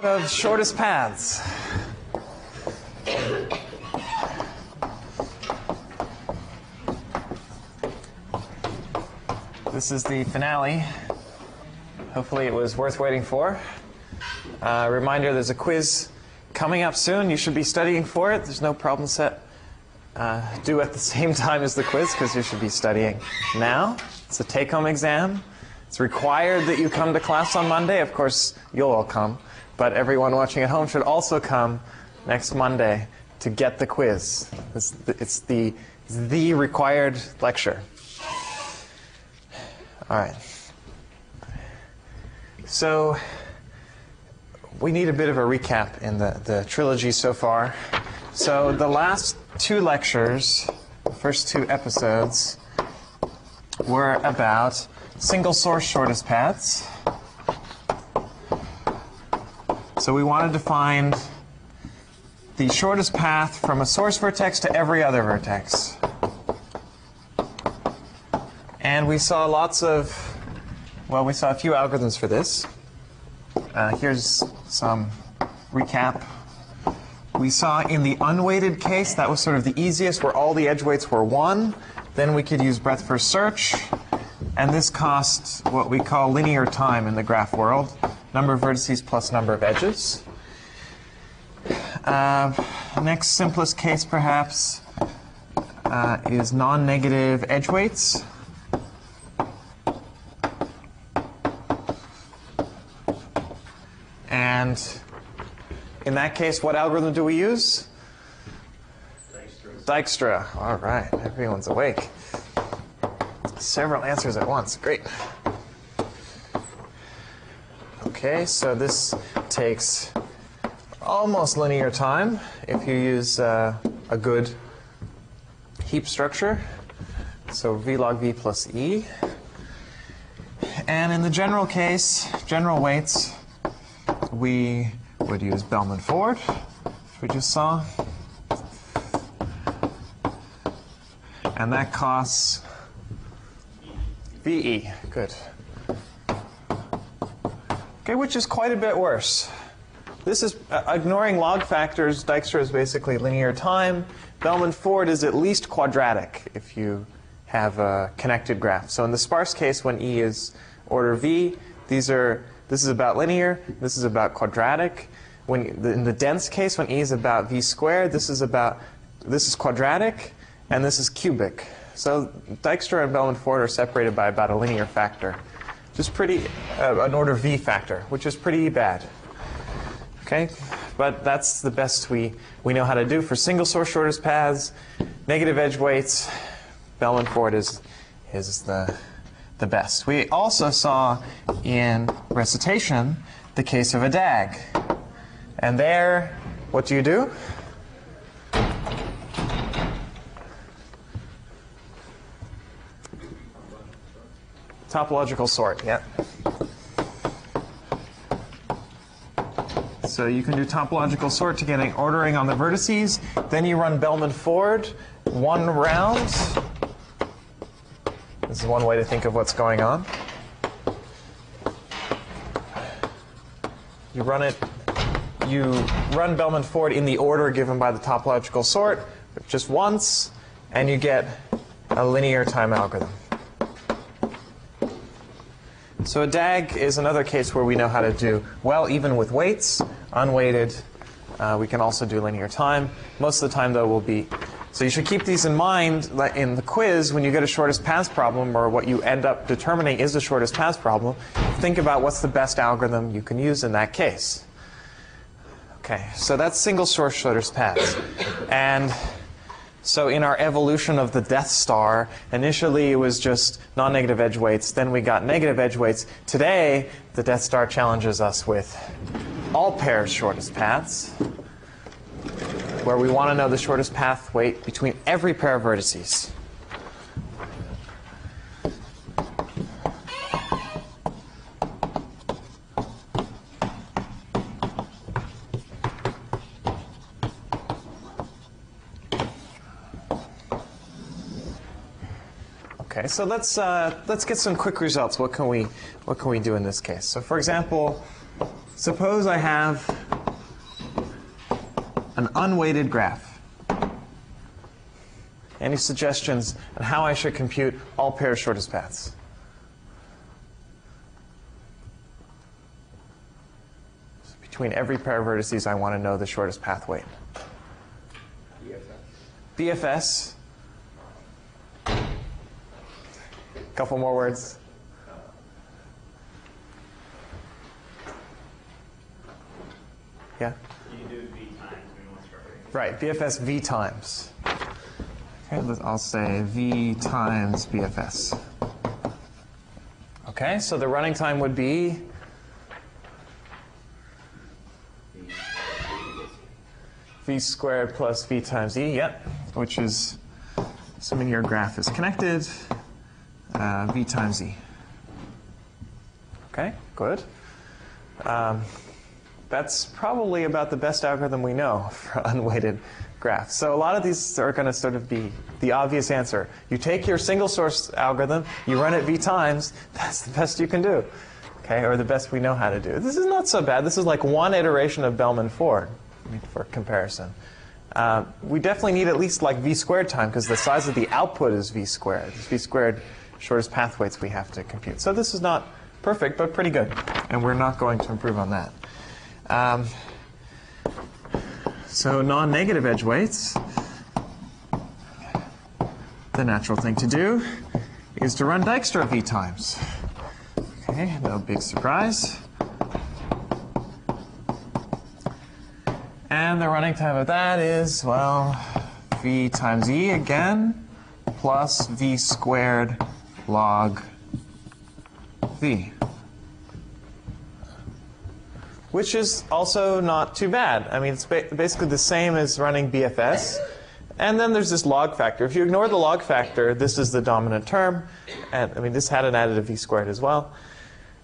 Of shortest paths. This is the finale. Hopefully it was worth waiting for. Reminder, there's a quiz coming up soon. You should be studying for it. There's no problem set due at the same time as the quiz because you should be studying now. It's a take-home exam. It's required that you come to class on Monday. Of course, you'll all come. But everyone watching at home should also come next Monday to get the quiz. It's the required lecture. All right. So we need a bit of a recap in the trilogy so far. So the last two lectures, the first two episodes, were about single source shortest paths. So we wanted to find the shortest path from a source vertex to every other vertex. And we saw we saw a few algorithms for this. Here's some recap. We saw in the unweighted case, that was sort of the easiest, where all the edge weights were 1. Then we could use breadth first search. And this costs what we call linear time in the graph world. Number of vertices plus number of edges. Next simplest case, perhaps, is non-negative edge weights. And in that case, what algorithm do we use? Dijkstra. All right, everyone's awake. Several answers at once. Great. Okay, so this takes almost linear time if you use a good heap structure. So v log v plus e. And in the general case, general weights, we would use Bellman-Ford, which we just saw. And that costs VE. Good. Okay, which is quite a bit worse. This is, ignoring log factors, Dijkstra is basically linear time. Bellman-Ford is at least quadratic if you have a connected graph. So in the sparse case, when E is order V, this is about linear, this is about quadratic. In the dense case, when E is about V squared, this is quadratic, and this is cubic. So Dijkstra and Bellman-Ford are separated by about a linear factor. Just an order V factor, which is pretty bad. Okay, but that's the best we know how to do for single source shortest paths. Negative edge weights, Bellman-Ford is the best. We also saw in recitation the case of a DAG. And there, what do you do? Topological sort, yeah. So you can do topological sort to get an ordering on the vertices. Then you run Bellman-Ford one round. This is one way to think of what's going on. You run Bellman-Ford in the order given by the topological sort, just once, and you get a linear time algorithm. So a DAG is another case where we know how to do, well, even with weights, unweighted. We can also do linear time. Most of the time, though, will be. So you should keep these in mind in the quiz when you get a shortest paths problem, or what you end up determining is the shortest paths problem. Think about what's the best algorithm you can use in that case. Okay, so that's single source shortest paths. And so in our evolution of the Death Star, initially it was just non-negative edge weights. Then we got negative edge weights. Today, the Death Star challenges us with all pairs shortest paths, where we want to know the shortest path weight between every pair of vertices. Okay, so let's get some quick results. What can we do in this case? So, for example, Suppose I have an unweighted graph. Any suggestions on how I should compute all pairs shortest paths? So between every pair of vertices, I want to know the shortest path weight. BFS. Couple more words. Yeah? You do V times minimal structure. Right, BFS V times. Okay, I'll say V times BFS. Okay, so the running time would be V squared plus V times E, yep, which is, assuming your graph is connected, V times E. Okay, good. That's probably about the best algorithm we know for unweighted graphs. So a lot of these are going to sort of be the obvious answer. You take your single source algorithm, you run it V times, that's the best you can do. Okay, or the best we know how to do. This is not so bad. This is like one iteration of Bellman-Ford for comparison. We definitely need at least like V squared time because the size of the output is V squared. It's V squared shortest path weights we have to compute. So this is not perfect, but pretty good. And we're not going to improve on that. So non-negative edge weights, the natural thing to do is to run Dijkstra V times. Okay, no big surprise. And the running time of that is, well, V times E again, plus V squared log V. Which is also not too bad. I mean, it's basically the same as running BFS. And then there's this log factor. If you ignore the log factor, this is the dominant term. And I mean, this had an additive V squared as well.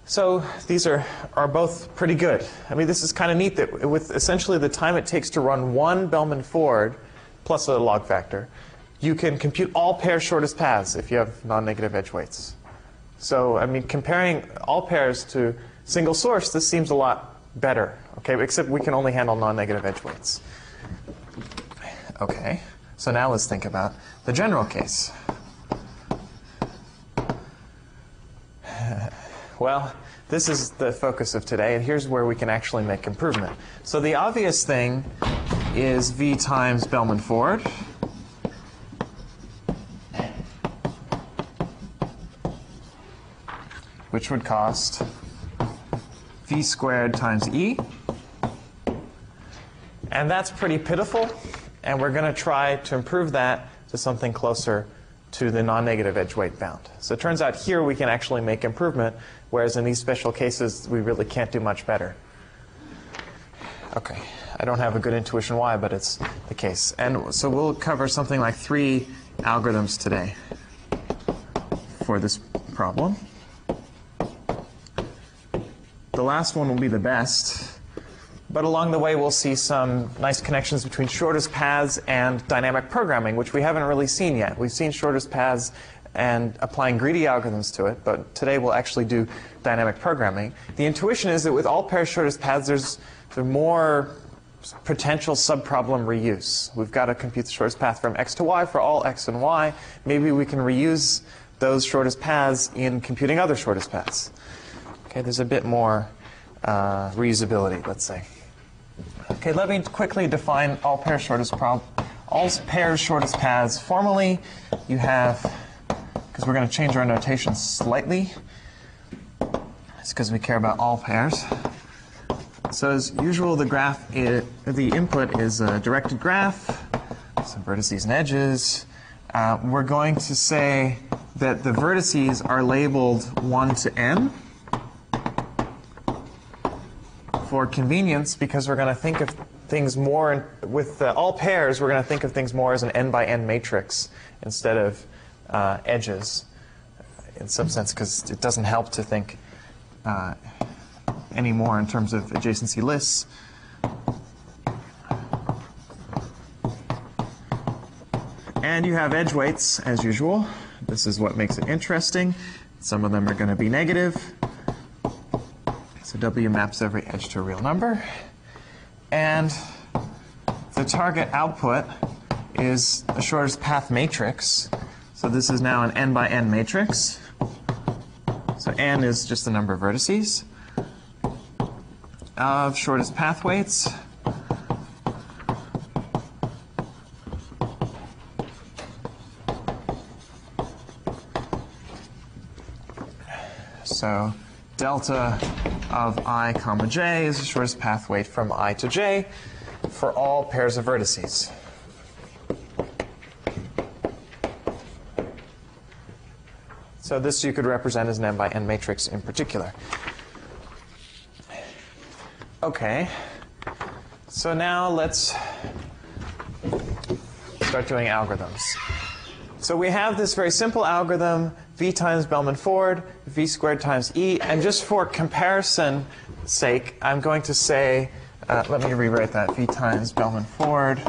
So these are both pretty good. I mean, this is kind of neat that with essentially the time it takes to run one Bellman-Ford plus a log factor, you can compute all pairs shortest paths if you have non-negative edge weights. So, I mean, comparing all pairs to single source, this seems a lot better, okay, except we can only handle non-negative edge weights. Okay, so now let's think about the general case. Well, this is the focus of today, and here's where we can actually make improvement. So the obvious thing is V times Bellman-Ford. Which would cost V squared times E. And that's pretty pitiful, and we're going to try to improve that to something closer to the non-negative edge weight bound. So it turns out here we can actually make improvement, whereas in these special cases we really can't do much better. Okay, I don't have a good intuition why, but it's the case. And so we'll cover something like 3 algorithms today for this problem. The last one will be the best, but along the way we'll see some nice connections between shortest paths and dynamic programming, which we haven't really seen yet. We've seen shortest paths and applying greedy algorithms to it, but today we'll actually do dynamic programming. The intuition is that with all pairs shortest paths, there's more potential subproblem reuse. We've got to compute the shortest path from x to y for all x and y. Maybe we can reuse those shortest paths in computing other shortest paths. Okay, there's a bit more reusability, let's say. Okay, let me quickly define all pairs shortest paths formally. You have, because we're going to change our notation slightly. It's because we care about all pairs. So as usual, the input is a directed graph, some vertices and edges. We're going to say that the vertices are labeled 1 to n. For convenience, because we're going to think of things more with all pairs, we're going to think of things more as an n by n matrix instead of edges in some sense, because it doesn't help to think anymore in terms of adjacency lists. And you have edge weights as usual. This is what makes it interesting. Some of them are going to be negative. So W maps every edge to a real number. And the target output is the shortest path matrix. So this is now an n by n matrix. So n is just the number of vertices of shortest path weights. So delta of I comma j is the shortest path weight from I to j for all pairs of vertices. So this you could represent as an n by n matrix in particular. Okay, so now let's start doing algorithms. So we have this very simple algorithm, v times Bellman-Ford, v squared times e, and just for comparison sake, I'm going to say, let me rewrite that, v times Bellman-Ford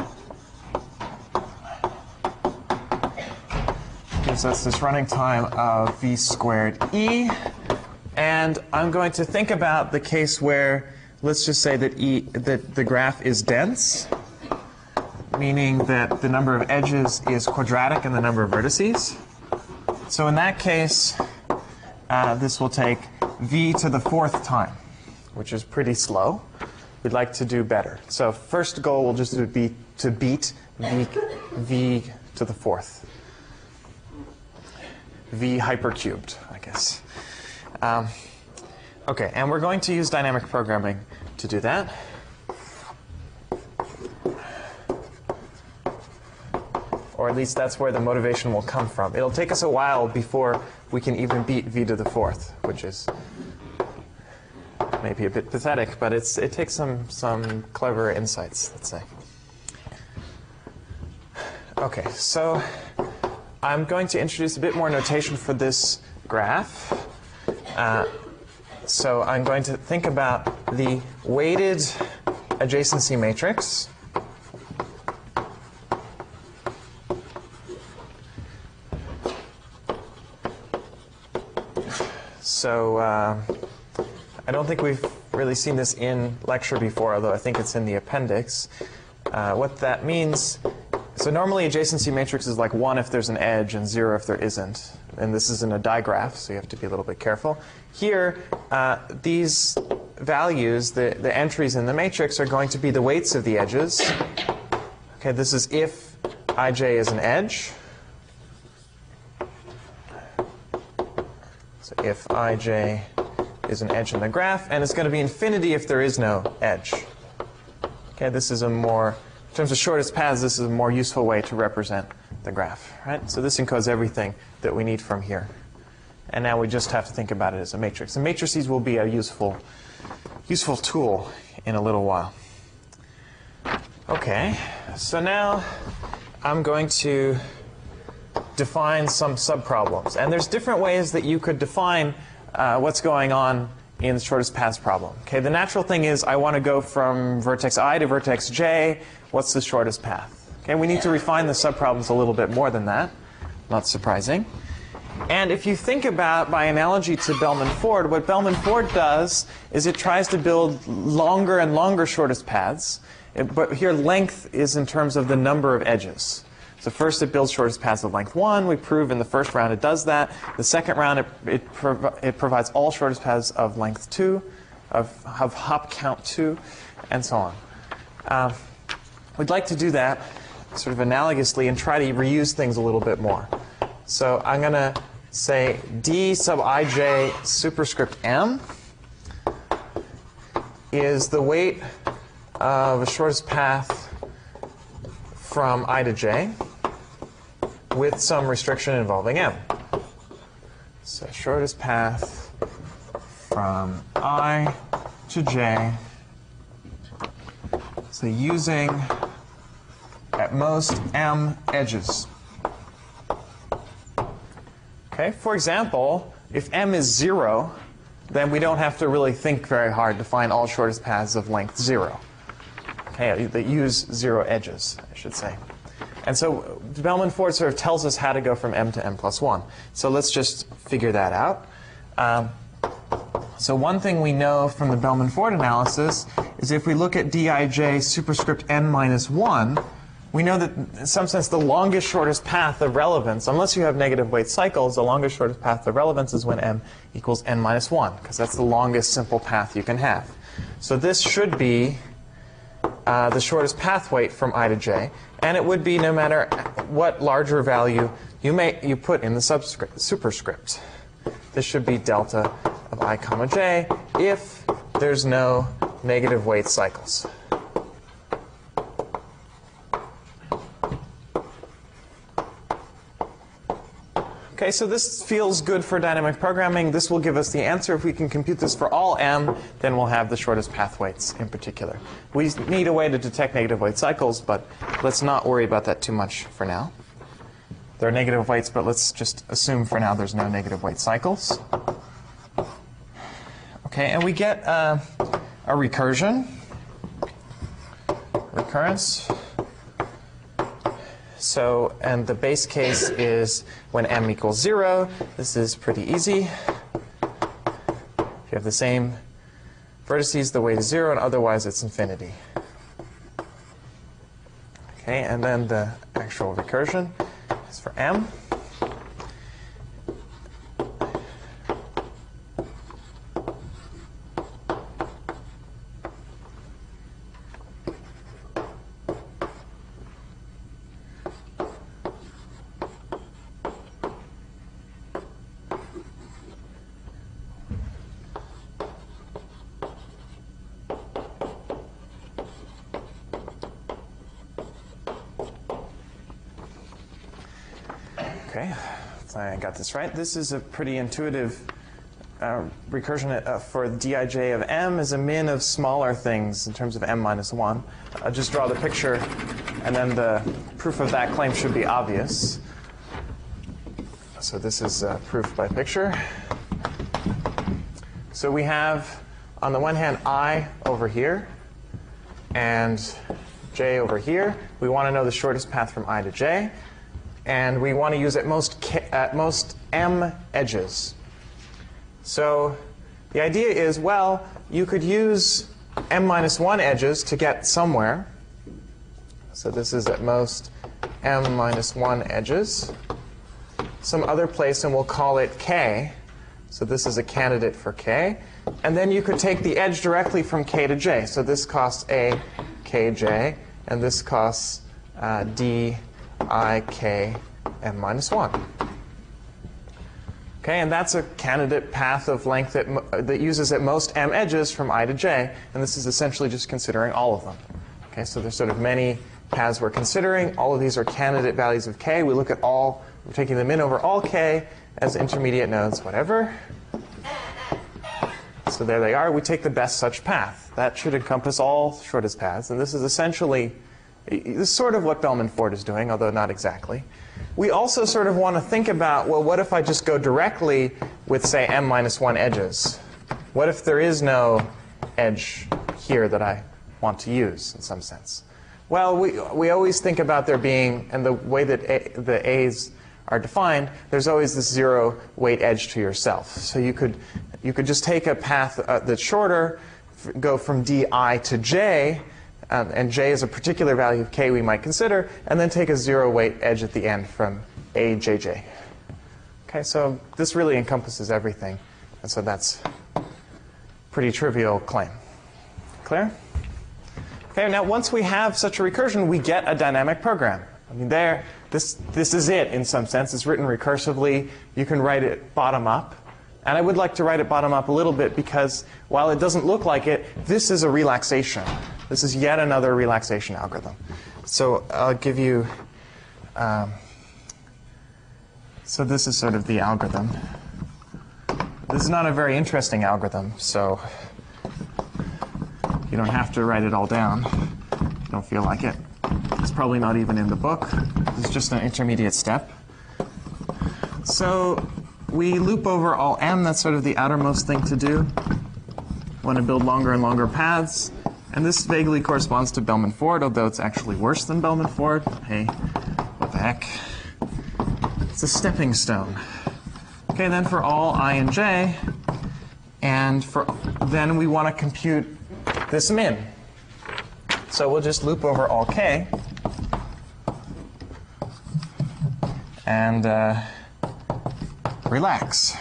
gives us this running time of v squared e, and I'm going to think about the case where, let's just say that the graph is dense, meaning that the number of edges is quadratic and the number of vertices. So in that case, this will take v to the fourth time, which is pretty slow. We'd like to do better. So first goal will just be to beat v to the fourth. V hypercubed, I guess. Okay, and we're going to use dynamic programming to do that. Or at least that's where the motivation will come from. It'll take us a while before we can even beat v to the fourth, which is maybe a bit pathetic, but it takes some clever insights, let's say. Okay, so I'm going to introduce a bit more notation for this graph. So I'm going to think about the weighted adjacency matrix. So I don't think we've really seen this in lecture before, although I think it's in the appendix. What that means, so normally adjacency matrix is like 1 if there's an edge and 0 if there isn't. And this is in a digraph, so you have to be a little bit careful. Here, these values, the entries in the matrix, are going to be the weights of the edges. Okay, this is if ij is an edge. So if ij is an edge in the graph, and it's going to be infinity if there is no edge. Okay, this is a more, in terms of shortest paths, this is a more useful way to represent the graph, right? So this encodes everything that we need from here. And now we just have to think about it as a matrix. And matrices will be a useful tool in a little while. Okay, so now I'm going to define some subproblems. And there's different ways that you could define what's going on in the shortest paths problem. Okay, the natural thing is I want to go from vertex I to vertex j. What's the shortest path? Okay, we need to refine the subproblems a little bit more than that. Not surprising. And if you think about, by analogy to Bellman-Ford, what Bellman-Ford does is it tries to build longer and longer shortest paths. But here length is in terms of the number of edges. So first it builds shortest paths of length 1. We prove in the first round it does that. The second round it provides all shortest paths of length 2, of hop count 2, and so on. We'd like to do that sort of analogously and try to reuse things a little bit more. So I'm going to say d sub ij superscript m is the weight of a shortest path from I to j with some restriction involving m. So shortest path from I to j, so using at most m edges. Okay, for example, if m is 0, then we don't have to really think very hard to find all shortest paths of length 0. Okay, that use 0 edges, I should say. And so Bellman-Ford sort of tells us how to go from m to m plus 1. So let's just figure that out. So one thing we know from the Bellman-Ford analysis is if we look at dij superscript n minus 1, we know that in some sense the longest shortest path of relevance, unless you have negative weight cycles, the longest shortest path of relevance is when m equals n minus 1, because that's the longest simple path you can have. So this should be the shortest path weight from I to j, and it would be no matter what larger value you put in the superscript. This should be delta of I comma j if there's no negative weight cycles. Okay, so this feels good for dynamic programming. This will give us the answer. If we can compute this for all m, then we'll have the shortest path weights in particular. We need a way to detect negative weight cycles, but let's not worry about that too much for now. There are negative weights, but let's just assume for now there's no negative weight cycles. Okay, and we get a recursion, recurrence. So, and the base case is when m equals 0. This is pretty easy. If you have the same vertices, the weight is 0, and otherwise it's infinity. Okay, and then the actual recursion is for m. Okay, so I got this right. This is a pretty intuitive recursion for dij of m is a min of smaller things in terms of m minus 1. I'll just draw the picture, and then the proof of that claim should be obvious. So this is proof by picture. So we have, on the one hand, I over here, and j over here. We want to know the shortest path from I to j. And we want to use at most m edges. So the idea is, well, you could use m minus 1 edges to get somewhere. So this is at most m minus 1 edges. Some other place, and we'll call it k. So this is a candidate for k. And then you could take the edge directly from k to j. So this costs a kj, and this costs d I k m minus 1. Okay, and that's a candidate path of length that uses at most m edges from I to j, and this is essentially just considering all of them. Okay, so there's sort of many paths we're considering. All of these are candidate values of k. We look at all, we're taking them in over all k as intermediate nodes, whatever. So there they are. We take the best such path. That should encompass all shortest paths, and this is essentially this is sort of what Bellman-Ford is doing, although not exactly. We also sort of want to think about, well, what if I just go directly with, say, m minus 1 edges? What if there is no edge here that I want to use in some sense? Well, we always think about there being, and the way that the a's are defined, there's always this 0 weight edge to yourself. So you could just take a path that's shorter, go from di to j, and j is a particular value of k we might consider, and then take a 0 weight edge at the end from a jj. Okay, so this really encompasses everything, and so that's a pretty trivial claim. Clear? Okay, now once we have such a recursion, we get a dynamic program. I mean, this is it in some sense. It's written recursively. You can write it bottom up. And I would like to write it bottom up a little bit because while it doesn't look like it, this is a relaxation. This is yet another relaxation algorithm. So I'll give you, so this is sort of the algorithm. This is not a very interesting algorithm, so you don't have to write it all down. You don't feel like it. It's probably not even in the book. It's just an intermediate step. So we loop over all m. That's sort of the outermost thing to do. Want to build longer and longer paths. And this vaguely corresponds to Bellman-Ford, although it's actually worse than Bellman-Ford. Hey, what the heck? It's a stepping stone. Okay, then for all I and j, And then we want to compute this min. So we'll just loop over all k. And relax.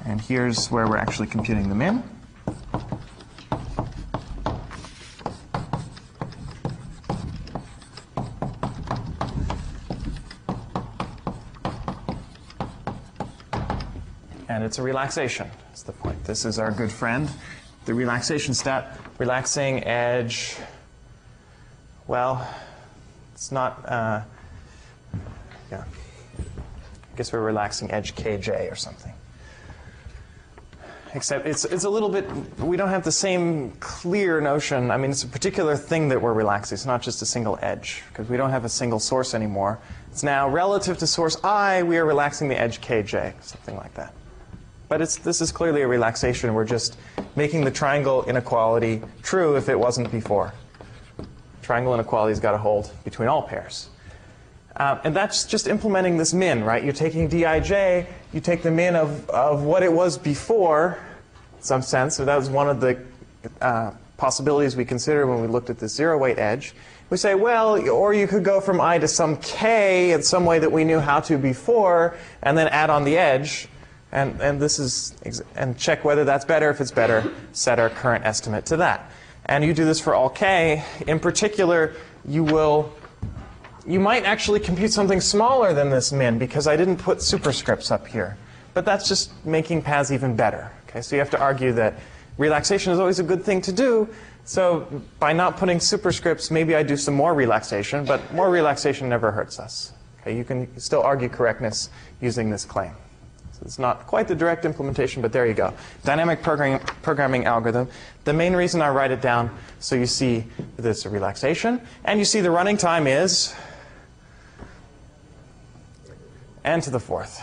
And here's where we're actually computing the min. And it's a relaxation, that's the point. This is our good friend, the relaxation stat. Relaxing edge, well, it's not, yeah. I guess we're relaxing edge kj or something. Except it's a little bit, we don't have the same clear notion. I mean, it's a particular thing that we're relaxing. It's not just a single edge, because we don't have a single source anymore. It's now relative to source I, we are relaxing the edge kj, something like that. But this is clearly a relaxation. We're just making the triangle inequality true if it wasn't before. Triangle inequality's got to hold between all pairs. And that's just implementing this min, right? You're taking dij, you take the min of what it was before, in some sense. So that was one of the possibilities we considered when we looked at this zero-weight edge. We say, well, or you could go from I to some k in some way that we knew how to before, and then add on the edge. And this is, and check whether that's better. If it's better, set our current estimate to that. And you do this for all k. In particular, you might actually compute something smaller than this min, because I didn't put superscripts up here. But that's just making paths even better. Okay, so you have to argue that relaxation is always a good thing to do. So by not putting superscripts, maybe I do some more relaxation, but more relaxation never hurts us. Okay, you can still argue correctness using this claim. So it's not quite the direct implementation, but there you go. Dynamic programming algorithm. The main reason I write it down, so you see that it's a relaxation, and you see the running time is n to the fourth.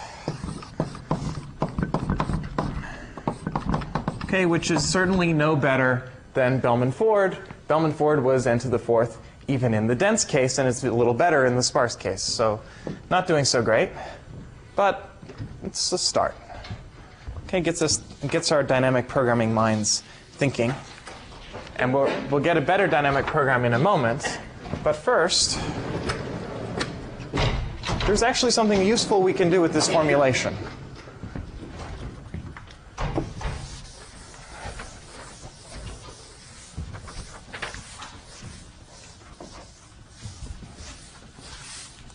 Okay, which is certainly no better than Bellman-Ford. Bellman-Ford was n to the fourth even in the dense case, and it's a little better in the sparse case. So not doing so great, but it's a start. Okay, gets our dynamic programming minds thinking. And we'll get a better dynamic program in a moment. But first, there's actually something useful we can do with this formulation.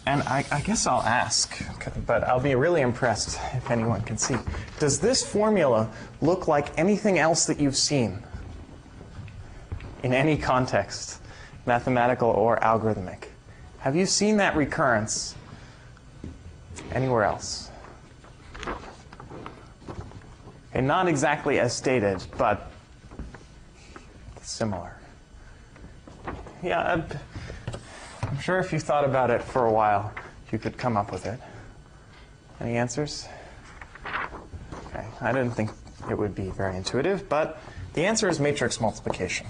And I guess I'll ask, but I'll be really impressed if anyone can see. Does this formula look like anything else that you've seen in any context, mathematical or algorithmic? Have you seen that recurrence anywhere else? Okay, not exactly as stated, but similar. Yeah, I'm sure if you thought about it for a while, you could come up with it. Any answers? Okay, I didn't think it would be very intuitive, but the answer is matrix multiplication.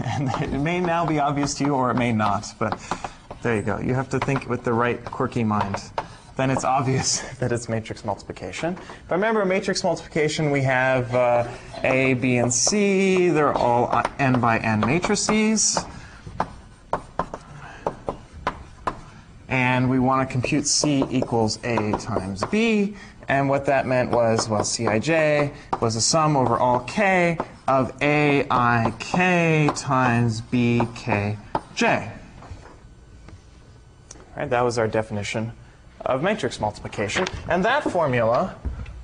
And it may now be obvious to you, or it may not, but there you go. You have to think with the right quirky mind. Then it's obvious that it's matrix multiplication. But remember, matrix multiplication, we have A, B, and C. They're all n by n matrices. And we want to compute C equals A times B. And what that meant was, well, Cij was a sum over all k of Aik times Bkj. Right, that was our definition of matrix multiplication. And that formula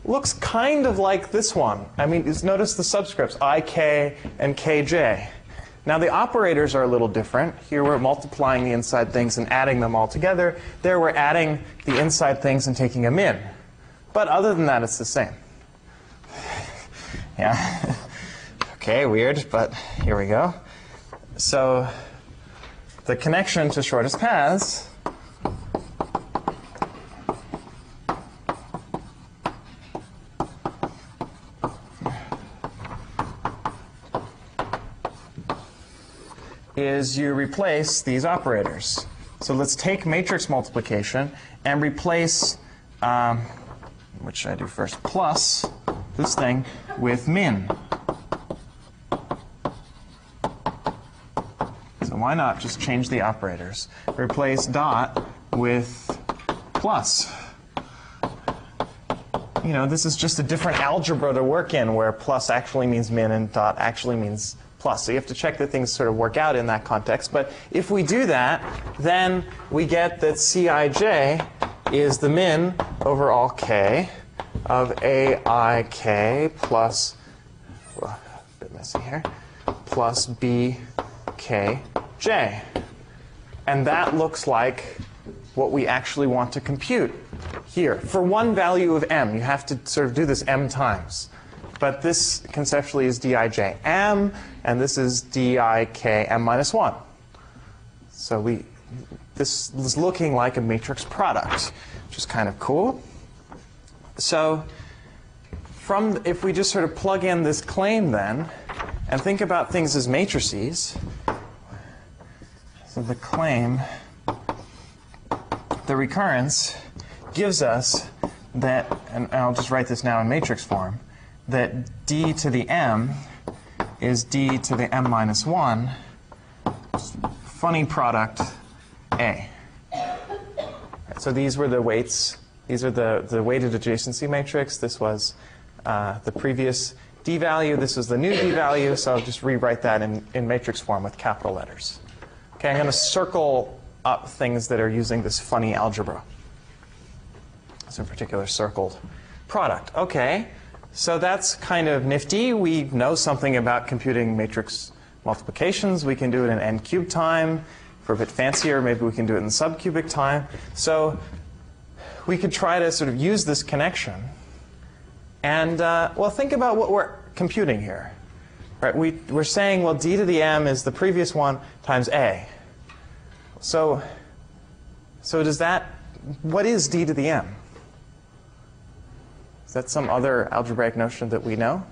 looks kind of like this one. I mean, notice the subscripts, Ik and Kj. Now, the operators are a little different. Here we're multiplying the inside things and adding them all together. There we're adding the inside things and taking a min. But other than that, it's the same. Yeah. Okay, weird, but here we go. So the connection to shortest paths is you replace these operators. So let's take matrix multiplication and replace What should I do first? Plus this thing with min. So why not just change the operators? Replace dot with plus. You know, this is just a different algebra to work in where plus actually means min and dot actually means plus. So you have to check that things sort of work out in that context. But if we do that, then we get that Cij is the min over all k of aik plus, well, a bit messy here, plus bkj. And that looks like what we actually want to compute here. For one value of m, you have to sort of do this m times. But this conceptually is dij m, and this is dik m minus 1. So this is looking like a matrix product, which is kind of cool. So if we just sort of plug in this claim then, and think about things as matrices, so the claim, the recurrence, gives us that, and I'll just write this now in matrix form, that d to the m is d to the m minus 1, funny product A. So these were the weights. These are the weighted adjacency matrix. This was the previous d value. This is the new d value. So I'll just rewrite that in matrix form with capital letters. Okay, I'm going to circle up things that are using this funny algebra. So in particular, circled product. Okay, so that's kind of nifty. We know something about computing matrix multiplications. We can do it in n cubed time. For a bit fancier, maybe we can do it in subcubic time. So we could try to sort of use this connection. And, well, think about what we're computing here. Right? We're saying, well, d to the m is the previous one times a. So does that, what is d to the m? Is that some other algebraic notion that we know?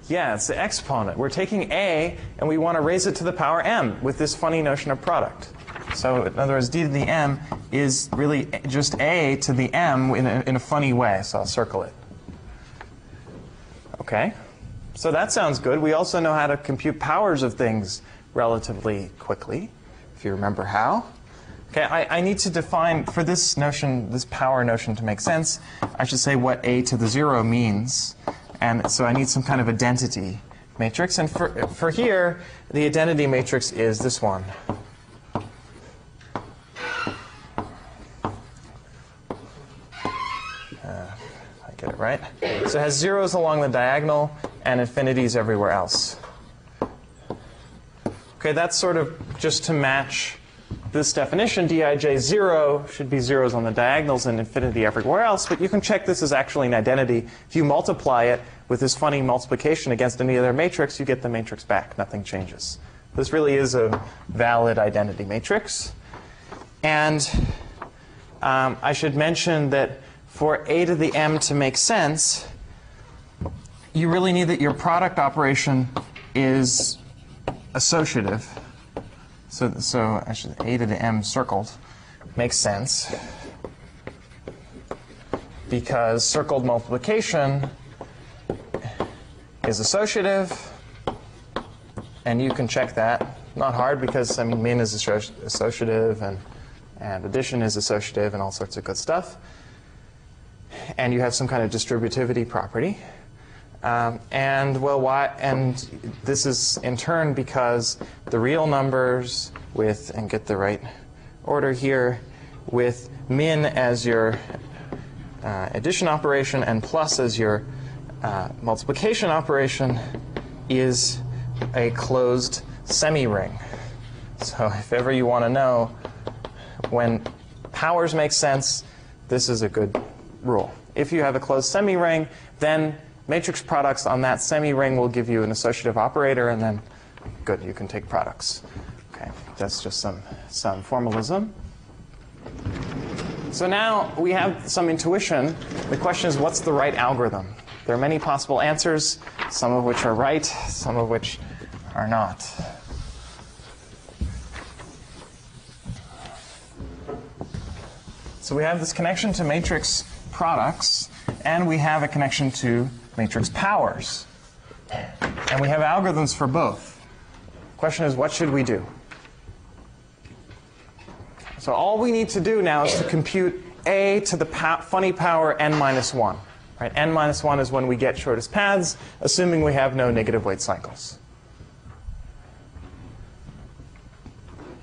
Yeah, it's the exponent. We're taking a, and we want to raise it to the power m with this funny notion of product. So in other words, d to the m is really just a to the m in a funny way. So I'll circle it. OK. So that sounds good. We also know how to compute powers of things relatively quickly, if you remember how. OK, I need to define, for this notion, this power notion to make sense, I should say what a to the 0 means. And so I need some kind of identity matrix. And for here, the identity matrix is this one. I get it right. So it has zeros along the diagonal and infinities everywhere else. OK, that's sort of just to match this definition. Dij 0 should be zeros on the diagonals and infinity everywhere else. But you can check this as actually an identity. If you multiply it with this funny multiplication against any other matrix, you get the matrix back. Nothing changes. This really is a valid identity matrix. And I should mention that for a to the m to make sense, you really need that your product operation is associative. So I should a to the m circled makes sense because circled multiplication is associative, and you can check that. Not hard because I mean min is associative and addition is associative and all sorts of good stuff. And you have some kind of distributivity property. And well, why? And this is in turn because the real numbers with, and get the right order here, with min as your addition operation and plus as your multiplication operation is a closed semi-ring. So if ever you want to know when powers make sense, this is a good rule. If you have a closed semi-ring, then matrix products on that semi-ring will give you an associative operator, and then good, you can take products. Okay, that's just some formalism. So now we have some intuition. The question is, what's the right algorithm? There are many possible answers, some of which are right, some of which are not. So we have this connection to matrix products, and we have a connection to matrix powers. And we have algorithms for both. The question is, what should we do? So all we need to do now is to compute a to the funny power n minus 1. Right? N minus 1 is when we get shortest paths, assuming we have no negative weight cycles.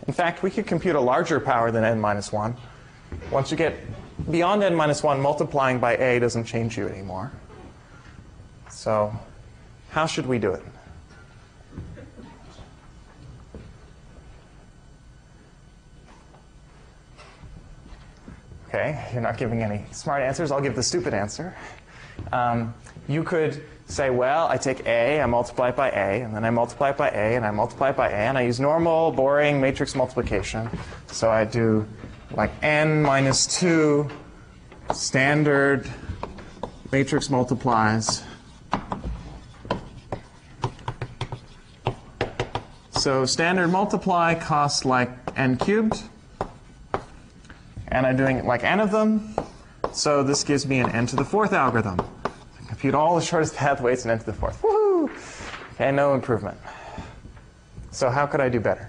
In fact, we could compute a larger power than n minus 1. Once you get beyond n minus 1, multiplying by a doesn't change you anymore. So how should we do it? Okay, you're not giving any smart answers. I'll give the stupid answer. You could say, well, I take A, I multiply it by A, and then I multiply it by A, and I multiply it by A, and I use normal, boring matrix multiplication. So I do like n minus 2 standard matrix multiplies. So standard multiply costs like n cubed. And I'm doing like n of them. So this gives me an n to the 4th algorithm. I compute all the shortest path weights and n to the 4th. Woohoo! Okay, no improvement. So how could I do better?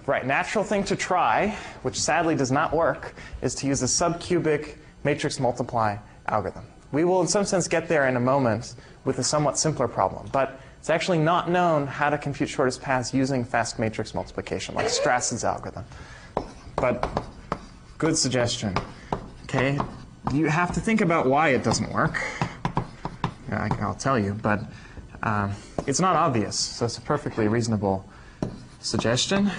Right, natural thing to try, which sadly does not work, is to use a subcubic matrix multiply algorithm. We will in some sense get there in a moment with a somewhat simpler problem, but it's actually not known how to compute shortest paths using fast matrix multiplication, like Strass's algorithm. But good suggestion. Okay, you have to think about why it doesn't work. I'll tell you, but it's not obvious, so it's a perfectly reasonable suggestion.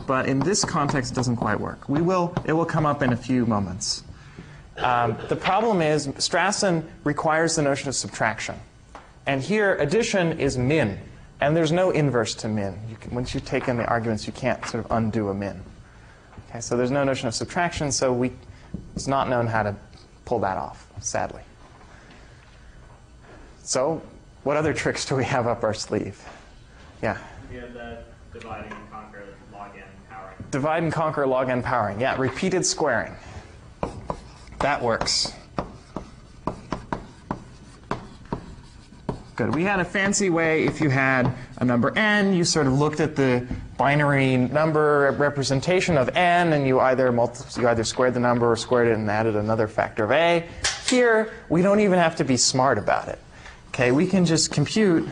But in this context, it doesn't quite work. It will come up in a few moments. The problem is Strassen requires the notion of subtraction. And here, addition is min. And there's no inverse to min. Once you take in the arguments, you can't sort of undo a min. Okay, so there's no notion of subtraction, so it's not known how to pull that off, sadly. So what other tricks do we have up our sleeve? Yeah? We have the divide and conquer log n powering. Divide and conquer log n powering. Yeah, repeated squaring. That works. Good. We had a fancy way, if you had a number n, you sort of looked at the binary number representation of n, and you either squared the number or squared it and added another factor of a. Here, we don't even have to be smart about it. Okay, we can just compute.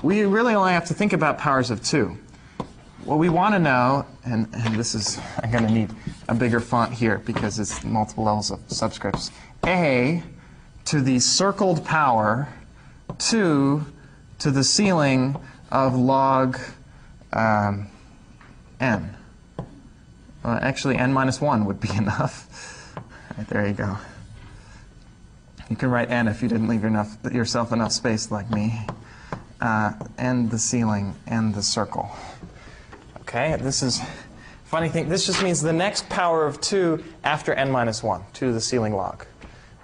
We really only have to think about powers of 2. What we want to know, and this is, I'm going to need a bigger font here because it's multiple levels of subscripts. A to the circled power 2 to the ceiling of log n. Actually, n minus 1 would be enough. Right, there you go. You can write n if you didn't leave yourself enough space like me. And the ceiling and the circle. Okay, this is funny thing. This just means the next power of 2 after n minus 1, 2 to the ceiling log.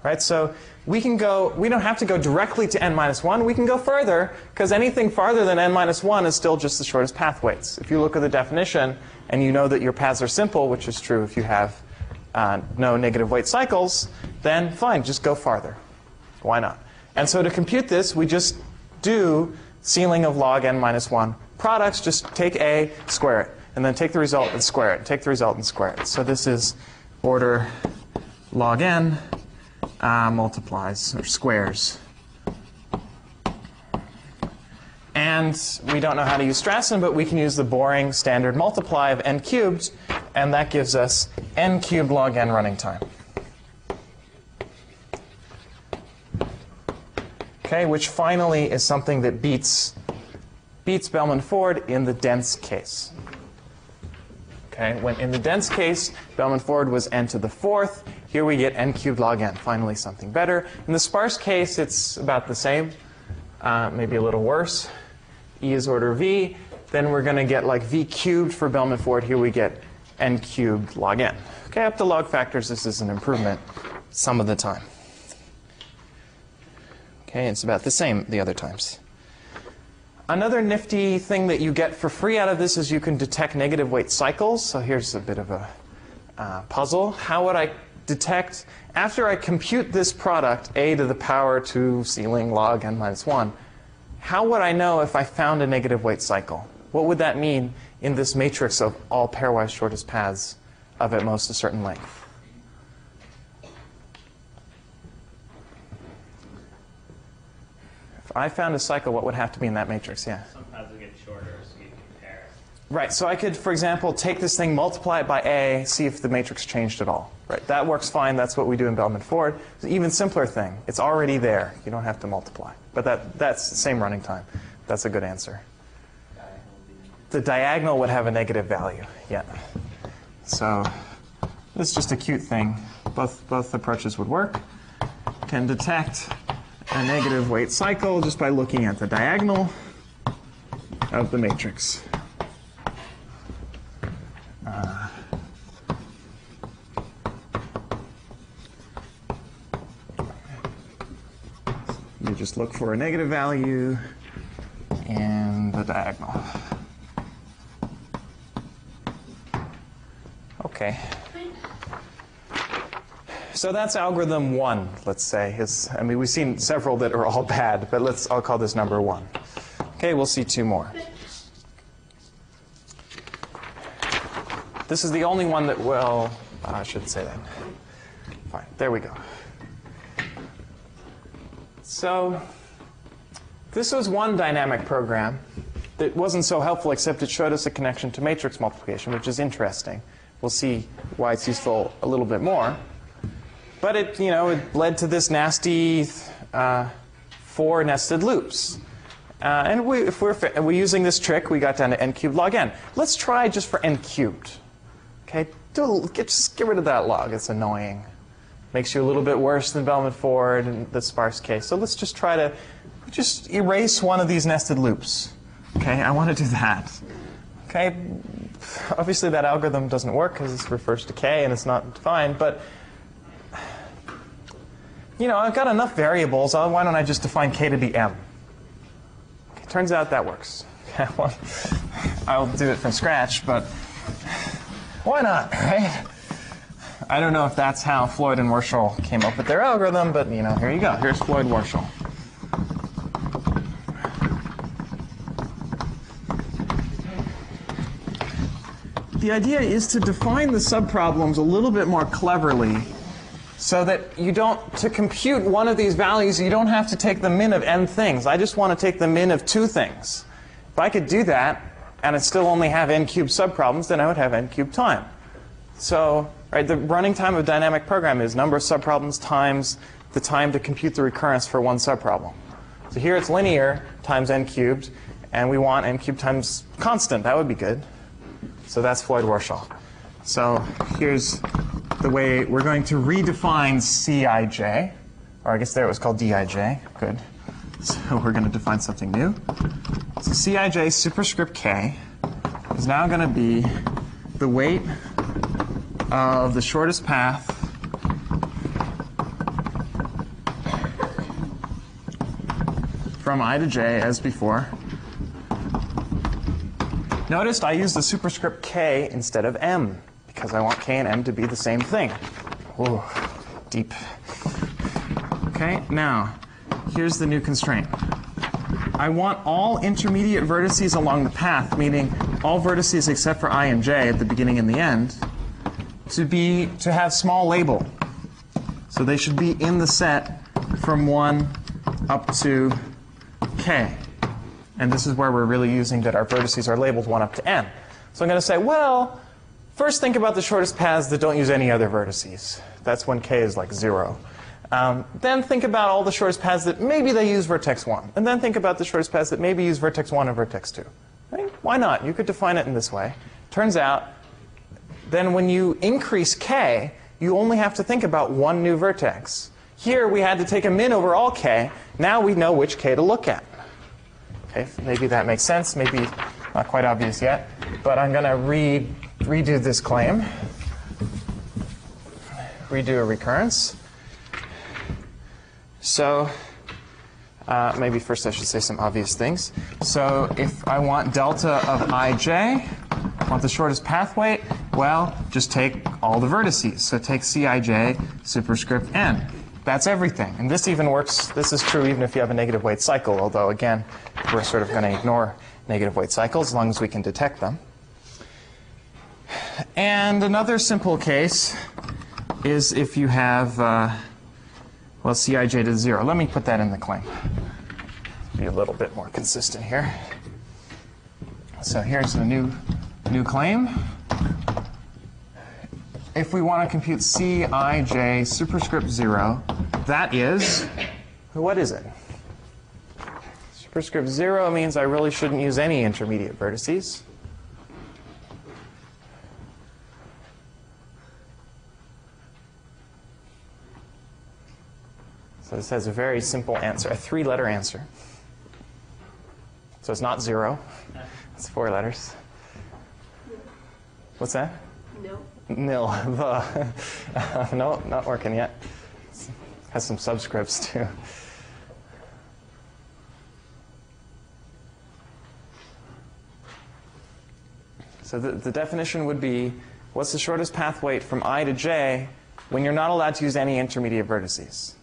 Right? So we don't have to go directly to n minus 1. We can go further, because anything farther than n minus 1 is still just the shortest path weights. If you look at the definition and you know that your paths are simple, which is true if you have no negative weight cycles, then fine, just go farther. Why not? And so to compute this, we just do ceiling of log n minus 1 products. Just take a, square it, and then take the result and square it. Take the result and square it. So this is order log n multiplies or squares. And we don't know how to use Strassen, but we can use the boring standard multiply of n cubed, and that gives us n cubed log n running time. Okay, which finally is something that beats Bellman-Ford in the dense case. Okay, when in the dense case, Bellman-Ford was n to the 4th. Here we get n cubed log n, finally something better. In the sparse case, it's about the same, maybe a little worse. E is order v. Then we're going to get like v cubed for Bellman-Ford. Here we get n cubed log n. Okay, up to log factors, this is an improvement some of the time. Okay, it's about the same the other times. Another nifty thing that you get for free out of this is you can detect negative weight cycles. So here's a bit of a puzzle. How would I detect, after I compute this product, a to the power 2 ceiling log n minus 1, how would I know if I found a negative weight cycle? What would that mean in this matrix of all pairwise shortest paths of at most a certain length? If I found a cycle, what would have to be in that matrix? Yeah. Some paths will get shorter, so you can compare. Right, so I could, for example, take this thing, multiply it by A, see if the matrix changed at all. Right, that works fine. That's what we do in Bellman-Ford. It's an even simpler thing. It's already there. You don't have to multiply. But that's the same running time. That's a good answer. The diagonal would have a negative value. Yeah. So this is just a cute thing. Both approaches would work. Can detect a negative weight cycle just by looking at the diagonal of the matrix. You just look for a negative value in the diagonal. Okay. So that's algorithm 1, let's say. I mean, we've seen several that are all bad, but I'll call this number 1. Okay, we'll see 2 more. This is the only one that, well, I shouldn't say that. Fine, there we go. So this was one dynamic program that wasn't so helpful, except it showed us a connection to matrix multiplication, which is interesting. We'll see why it's useful a little bit more. But it led to this nasty 4 nested loops. And if we're using this trick, we got down to n cubed log n. Let's try just for n cubed. Okay, just get rid of that log. It's annoying. Makes you a little bit worse than Bellman-Ford in the sparse case. So let's just try to just erase one of these nested loops. Okay, I want to do that. Okay, obviously that algorithm doesn't work because it refers to k and it's not defined. But I've got enough variables. Why don't I just define k to be m? Okay, turns out that works. Well, I'll do it from scratch, but why not, right? I don't know if that's how Floyd and Warshall came up with their algorithm, but here you go. Here's Floyd Warshall. The idea is to define the subproblems a little bit more cleverly so that to compute one of these values, you don't have to take the min of n things. I just want to take the min of 2 things. If I could do that and I still only have n cubed subproblems, then I would have n cubed time. So the running time of a dynamic program is number of subproblems times the time to compute the recurrence for one subproblem. So here it's linear times n cubed, and we want n cubed times constant. That would be good. So that's Floyd Warshall. So here's the way we're going to redefine Cij, or I guess there it was called Dij. Good. So we're going to define something new. So Cij superscript k is now going to be the weight of the shortest path from I to j as before. Notice I used the superscript k instead of m because I want k and m to be the same thing. Whoa, deep. Okay, now here's the new constraint. I want all intermediate vertices along the path, meaning all vertices except for I and j at the beginning and the end, to have small label. So they should be in the set from 1 up to k. And this is where we're really using that our vertices are labeled 1 up to n. So I'm going to say, well, first think about the shortest paths that don't use any other vertices. That's when k is like 0. Then think about all the shortest paths that maybe they use vertex 1. And then think about the shortest paths that maybe use vertex 1 and vertex 2. Right? Why not? You could define it in this way. Turns out, then when you increase k, you only have to think about one new vertex. Here we had to take a min over all k. Now we know which k to look at. Okay, maybe that makes sense. Maybe not quite obvious yet. But I'm going to redo this claim. Redo a recurrence. So Maybe first I should say some obvious things. So if I want delta of ij, want the shortest path weight, well, just take all the vertices. So take Cij superscript n. That's everything. And this even works, this is true even if you have a negative weight cycle, although again, we're sort of going to ignore negative weight cycles as long as we can detect them. And another simple case is if you have, well, Cij to 0. Let me put that in the claim. Be a little bit more consistent here. So here's the new claim. If we want to compute Cij superscript 0, that is, what is it? Superscript 0 means I really shouldn't use any intermediate vertices. So this has a very simple answer, a 3-letter answer. So it's not 0. It's 4 letters. What's that? No. Nil. No, not working yet. Has some subscripts too. So the definition would be, what's the shortest path weight from I to j when you're not allowed to use any intermediate vertices?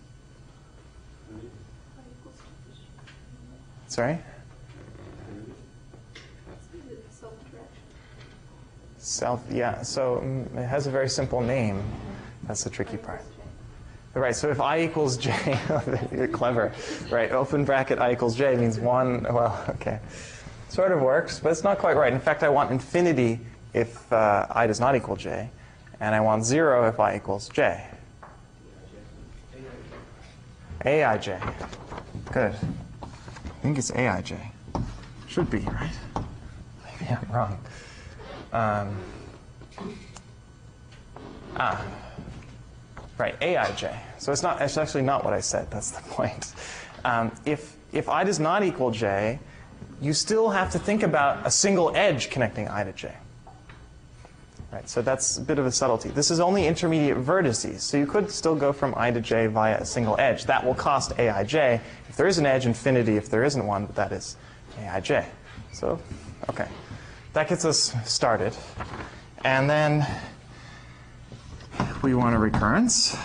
Sorry? Self, yeah. So it has a very simple name. That's the tricky part. Right, so if I equals j, you're clever. Right, open bracket I equals j means 1, well, okay. Sort of works, but it's not quite right. In fact, I want infinity if I does not equal j, and I want 0 if I equals j. Aij. Good. I think it's Aij. Should be, right? Maybe I'm wrong. Right, Aij. So it's actually not what I said. That's the point. If I does not equal j, you still have to think about a single edge connecting I to j. Right, so that's a bit of a subtlety. This is only intermediate vertices, so you could still go from I to j via a single edge. That will cost Aij. If there is an edge, infinity. If there isn't one, that is Aij. So, okay. That gets us started. And then we want a recurrence.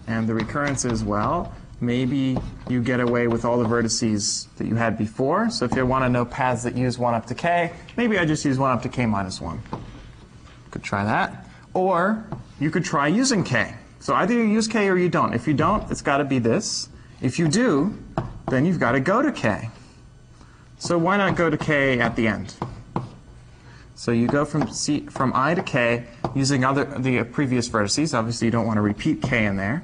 And the recurrence is, well, maybe you get away with all the vertices that you had before. So if you want to know paths that use 1 up to k, maybe I just use 1 up to k minus 1. Could try that. Or you could try using k. So either you use k or you don't. If you don't, it's got to be this. If you do, then you've got to go to k. So why not go to k at the end? So you go from I to k using the previous vertices. Obviously, you don't want to repeat k in there.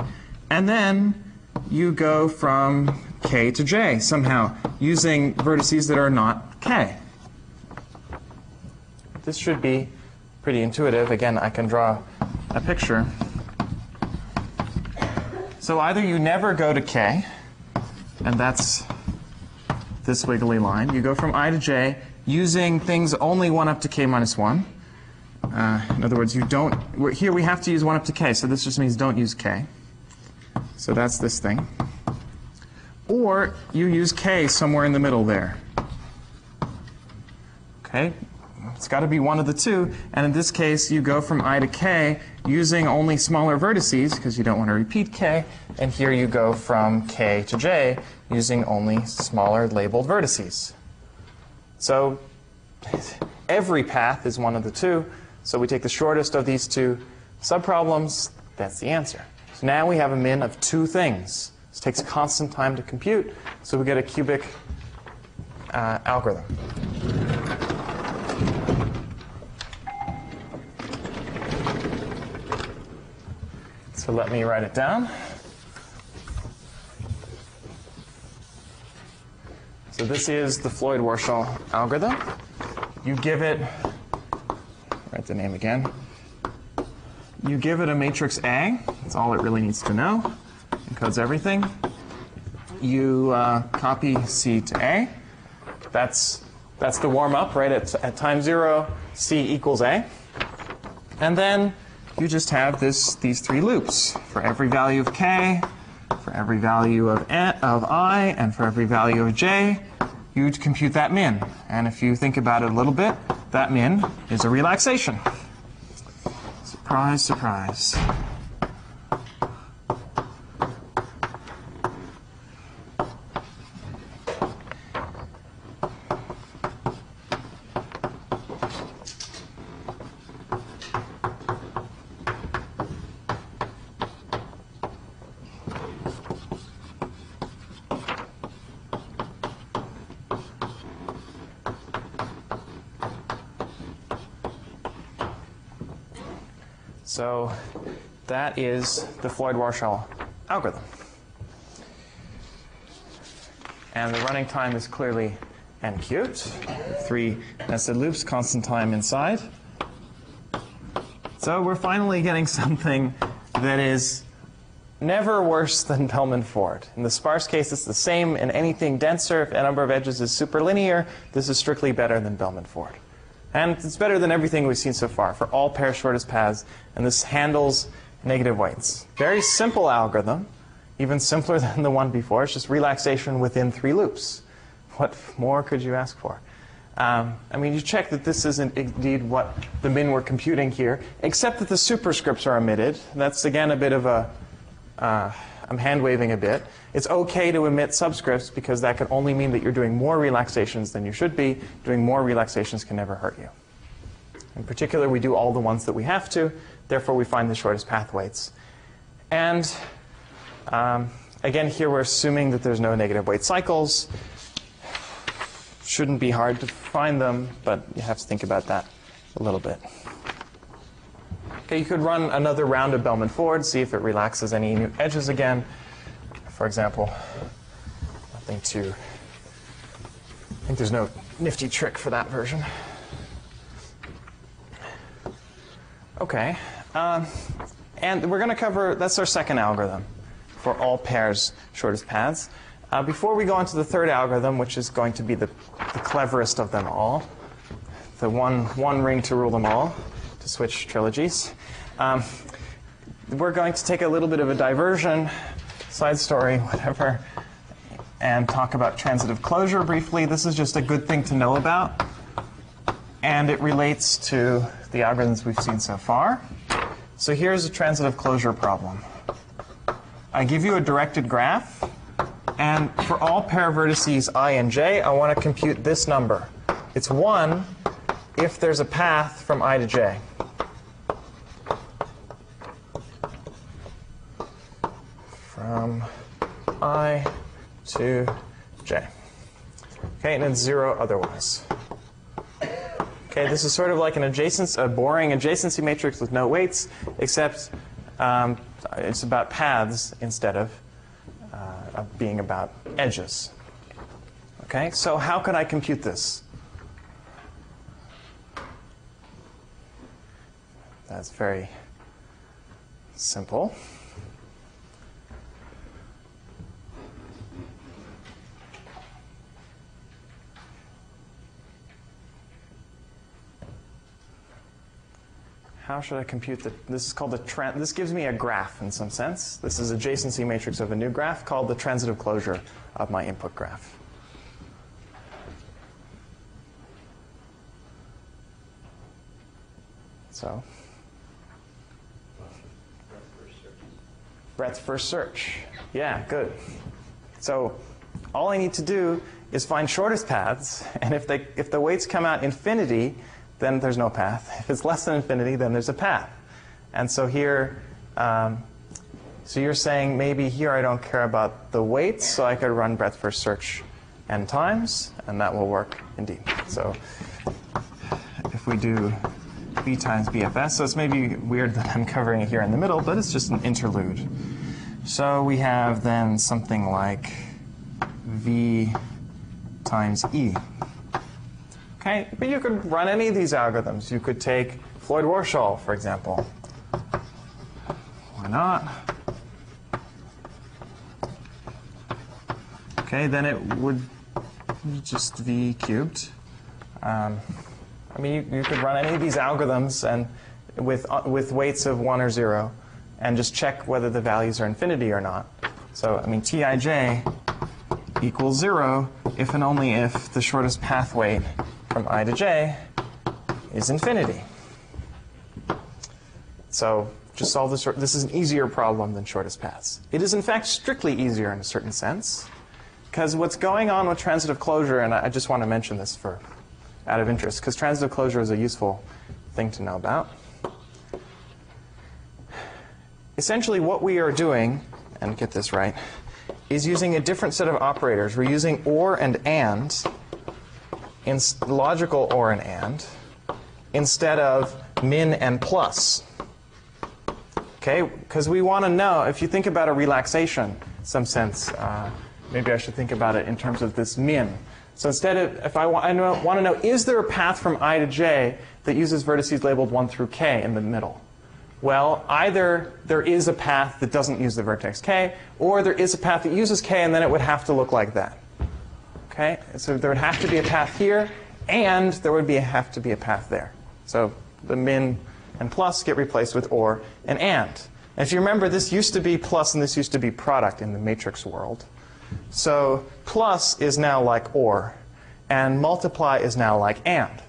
And then you go from k to j somehow using vertices that are not k. This should be pretty intuitive. Again, I can draw a picture. So either you never go to k, and that's this wiggly line. You go from I to j using things only 1 up to k minus 1. In other words, you don't. Here we have to use 1 up to k, so this just means don't use k. So that's this thing. Or you use k somewhere in the middle there. Okay, it's got to be one of the two. And in this case, you go from I to k using only smaller vertices because you don't want to repeat k. And here you go from k to j using only smaller labeled vertices. So every path is one of the two. So we take the shortest of these two subproblems. That's the answer. So now we have a min of 2 things. This takes constant time to compute, so we get a cubic algorithm. So let me write it down. So this is the Floyd-Warshall algorithm. You give it, write the name again. You give it a matrix A. That's all it really needs to know. Encodes everything. You copy C to A. That's the warm-up, right? At time 0, C equals A. And then you just have these three loops. For every value of k, for every value of I, and for every value of j, you'd compute that min. And if you think about it a little bit, that min is a relaxation. Surprise, surprise. So that is the Floyd-Warshall algorithm. And the running time is clearly n cubed. 3 nested loops, constant time inside. So we're finally getting something that is never worse than Bellman-Ford. In the sparse case, it's the same in anything denser. If a number of edges is superlinear, this is strictly better than Bellman-Ford. And it's better than everything we've seen so far for all pair shortest paths. And this handles negative weights. Very simple algorithm, even simpler than the one before. It's just relaxation within 3 loops. What more could you ask for? I mean, you check that this isn't indeed what the min we're computing here, except that the superscripts are omitted. That's, again, a bit of a I'm hand-waving a bit. It's OK to omit subscripts because that could only mean that you're doing more relaxations than you should be. Doing more relaxations can never hurt you. In particular, we do all the ones that we have to. Therefore, we find the shortest path weights. And again, here we're assuming that there's no negative weight cycles. Shouldn't be hard to find them, but you have to think about that a little bit. Okay, you could run another round of Bellman-Ford, see if it relaxes any new edges again. For example, I think there's no nifty trick for that version. Okay, and we're going to cover, that's our second algorithm for all pairs shortest paths. Before we go on to the third algorithm, which is going to be the cleverest of them all, the one ring to rule them all, to switch trilogies. We're going to take a little bit of a diversion, side story, whatever, and talk about transitive closure briefly. This is just a good thing to know about, and it relates to the algorithms we've seen so far. So here's a transitive closure problem. I give you a directed graph, and for all pair vertices I and j, I want to compute this number. It's 1 if there's a path from I to j. From I to j. Okay, and it's 0 otherwise. Okay, this is sort of like a boring adjacency matrix with no weights, except it's about paths instead of being about edges. Okay, so how could I compute this? That's very simple. How should I compute this is called this gives me a graph in some sense. This is adjacency matrix of a new graph called the transitive closure of my input graph. So, breadth first search. Yeah, good. So, all I need to do is find shortest paths, and if the weights come out infinity, then there's no path. If it's less than infinity, then there's a path. And so here, so you're saying maybe here I don't care about the weights, so I could run breadth first search n times, and that will work indeed. So if we do b times bfs, so it's maybe weird that I'm covering it here in the middle, but it's just an interlude. So we have then something like v times e. Okay, but you could run any of these algorithms. You could take Floyd-Warshall, for example. Why not? Okay, then it would just v cubed. I mean, you could run any of these algorithms, and with weights of 1 or 0 and just check whether the values are infinity or not. So, I mean, Tij equals 0 if and only if the shortest path weight from I to j is infinity. So just solve this. This is an easier problem than shortest paths. It is, in fact, strictly easier in a certain sense, because what's going on with transitive closure, and I just want to mention this out of interest, because transitive closure is a useful thing to know about. Essentially, what we are doing, and get this right, is using a different set of operators. We're using or and in logical or and, instead of min and plus. Okay, because we want to know, if you think about a relaxation, in some sense, maybe I should think about it in terms of this min. So instead of, if I want to know, is there a path from I to j that uses vertices labeled 1 through k in the middle? Well, either there is a path that doesn't use the vertex k, or there is a path that uses k, and then it would have to look like that. Okay, so there would have to be a path here, and there would have to be a path there. So the min and plus get replaced with or and and. And if you remember, this used to be plus and this used to be product in the matrix world. So plus is now like or, and multiply is now like and,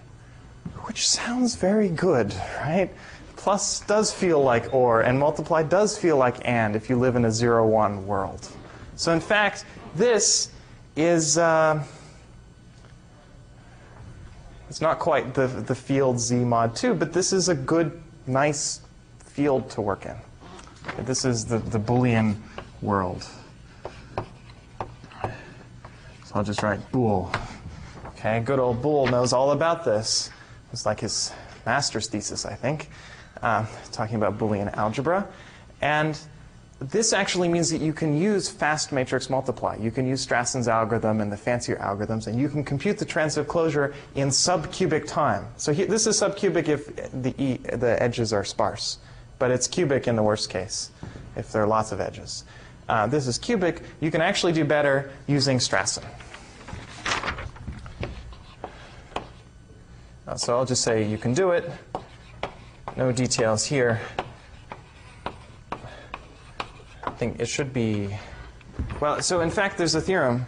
which sounds very good, right? Plus does feel like or, and multiply does feel like and if you live in a 0-1 world. So in fact, this is, it's not quite the field Z mod 2, but this is a good, nice field to work in. This is the Boolean world. So I'll just write bool. Okay, good old Boole knows all about this. It's like his master's thesis, I think, talking about Boolean algebra. And this actually means that you can use fast matrix multiply. You can use Strasson's algorithm and the fancier algorithms, and you can compute the transitive closure in subcubic time. So this is subcubic if the edges are sparse, but it's cubic in the worst case if there are lots of edges. This is cubic. You can actually do better using Strasson. So I'll just say you can do it. No details here. I think it should be, well, so in fact there's a theorem,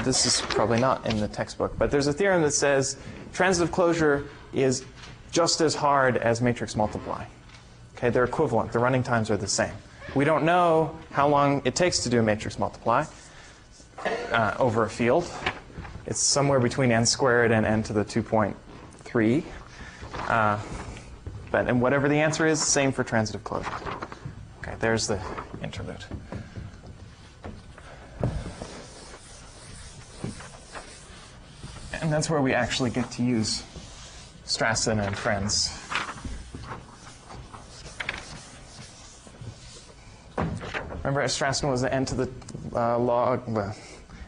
this is probably not in the textbook, but there's a theorem that says transitive closure is just as hard as matrix multiply. Okay, they're equivalent, the running times are the same. We don't know how long it takes to do a matrix multiply over a field. It's somewhere between n squared and n to the 2.3. And whatever the answer is, same for transitive closure. Okay, there's the interlude. And that's where we actually get to use Strasson and friends. Remember, Strasson was the n to the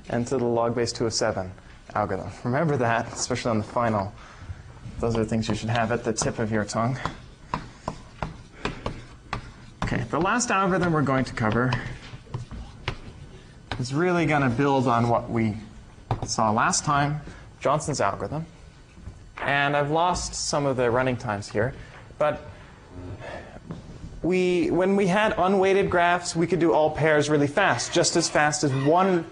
n to the log base 2 of 7 algorithm. Remember that, especially on the final. Those are things you should have at the tip of your tongue. Okay, the last algorithm we're going to cover is really going to build on what we saw last time, Johnson's algorithm. And I've lost some of the running times here, but when we had unweighted graphs, we could do all pairs really fast, just as fast as one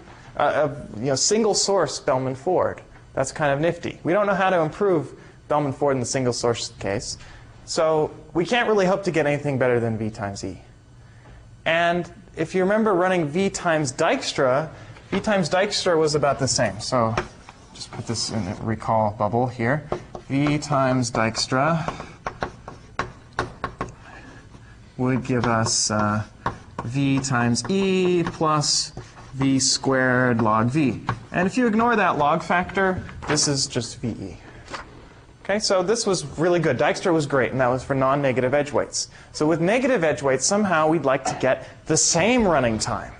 single source Bellman-Ford. That's kind of nifty. We don't know how to improve Bellman-Ford in the single source case, so we can't really hope to get anything better than V times E. And if you remember running V times Dijkstra was about the same. So just put this in a recall bubble here. V times Dijkstra would give us V times E plus V squared log V. And if you ignore that log factor, this is just VE. Okay, so this was really good. Dijkstra was great, and that was for non-negative edge weights. So with negative edge weights, somehow we'd like to get the same running time.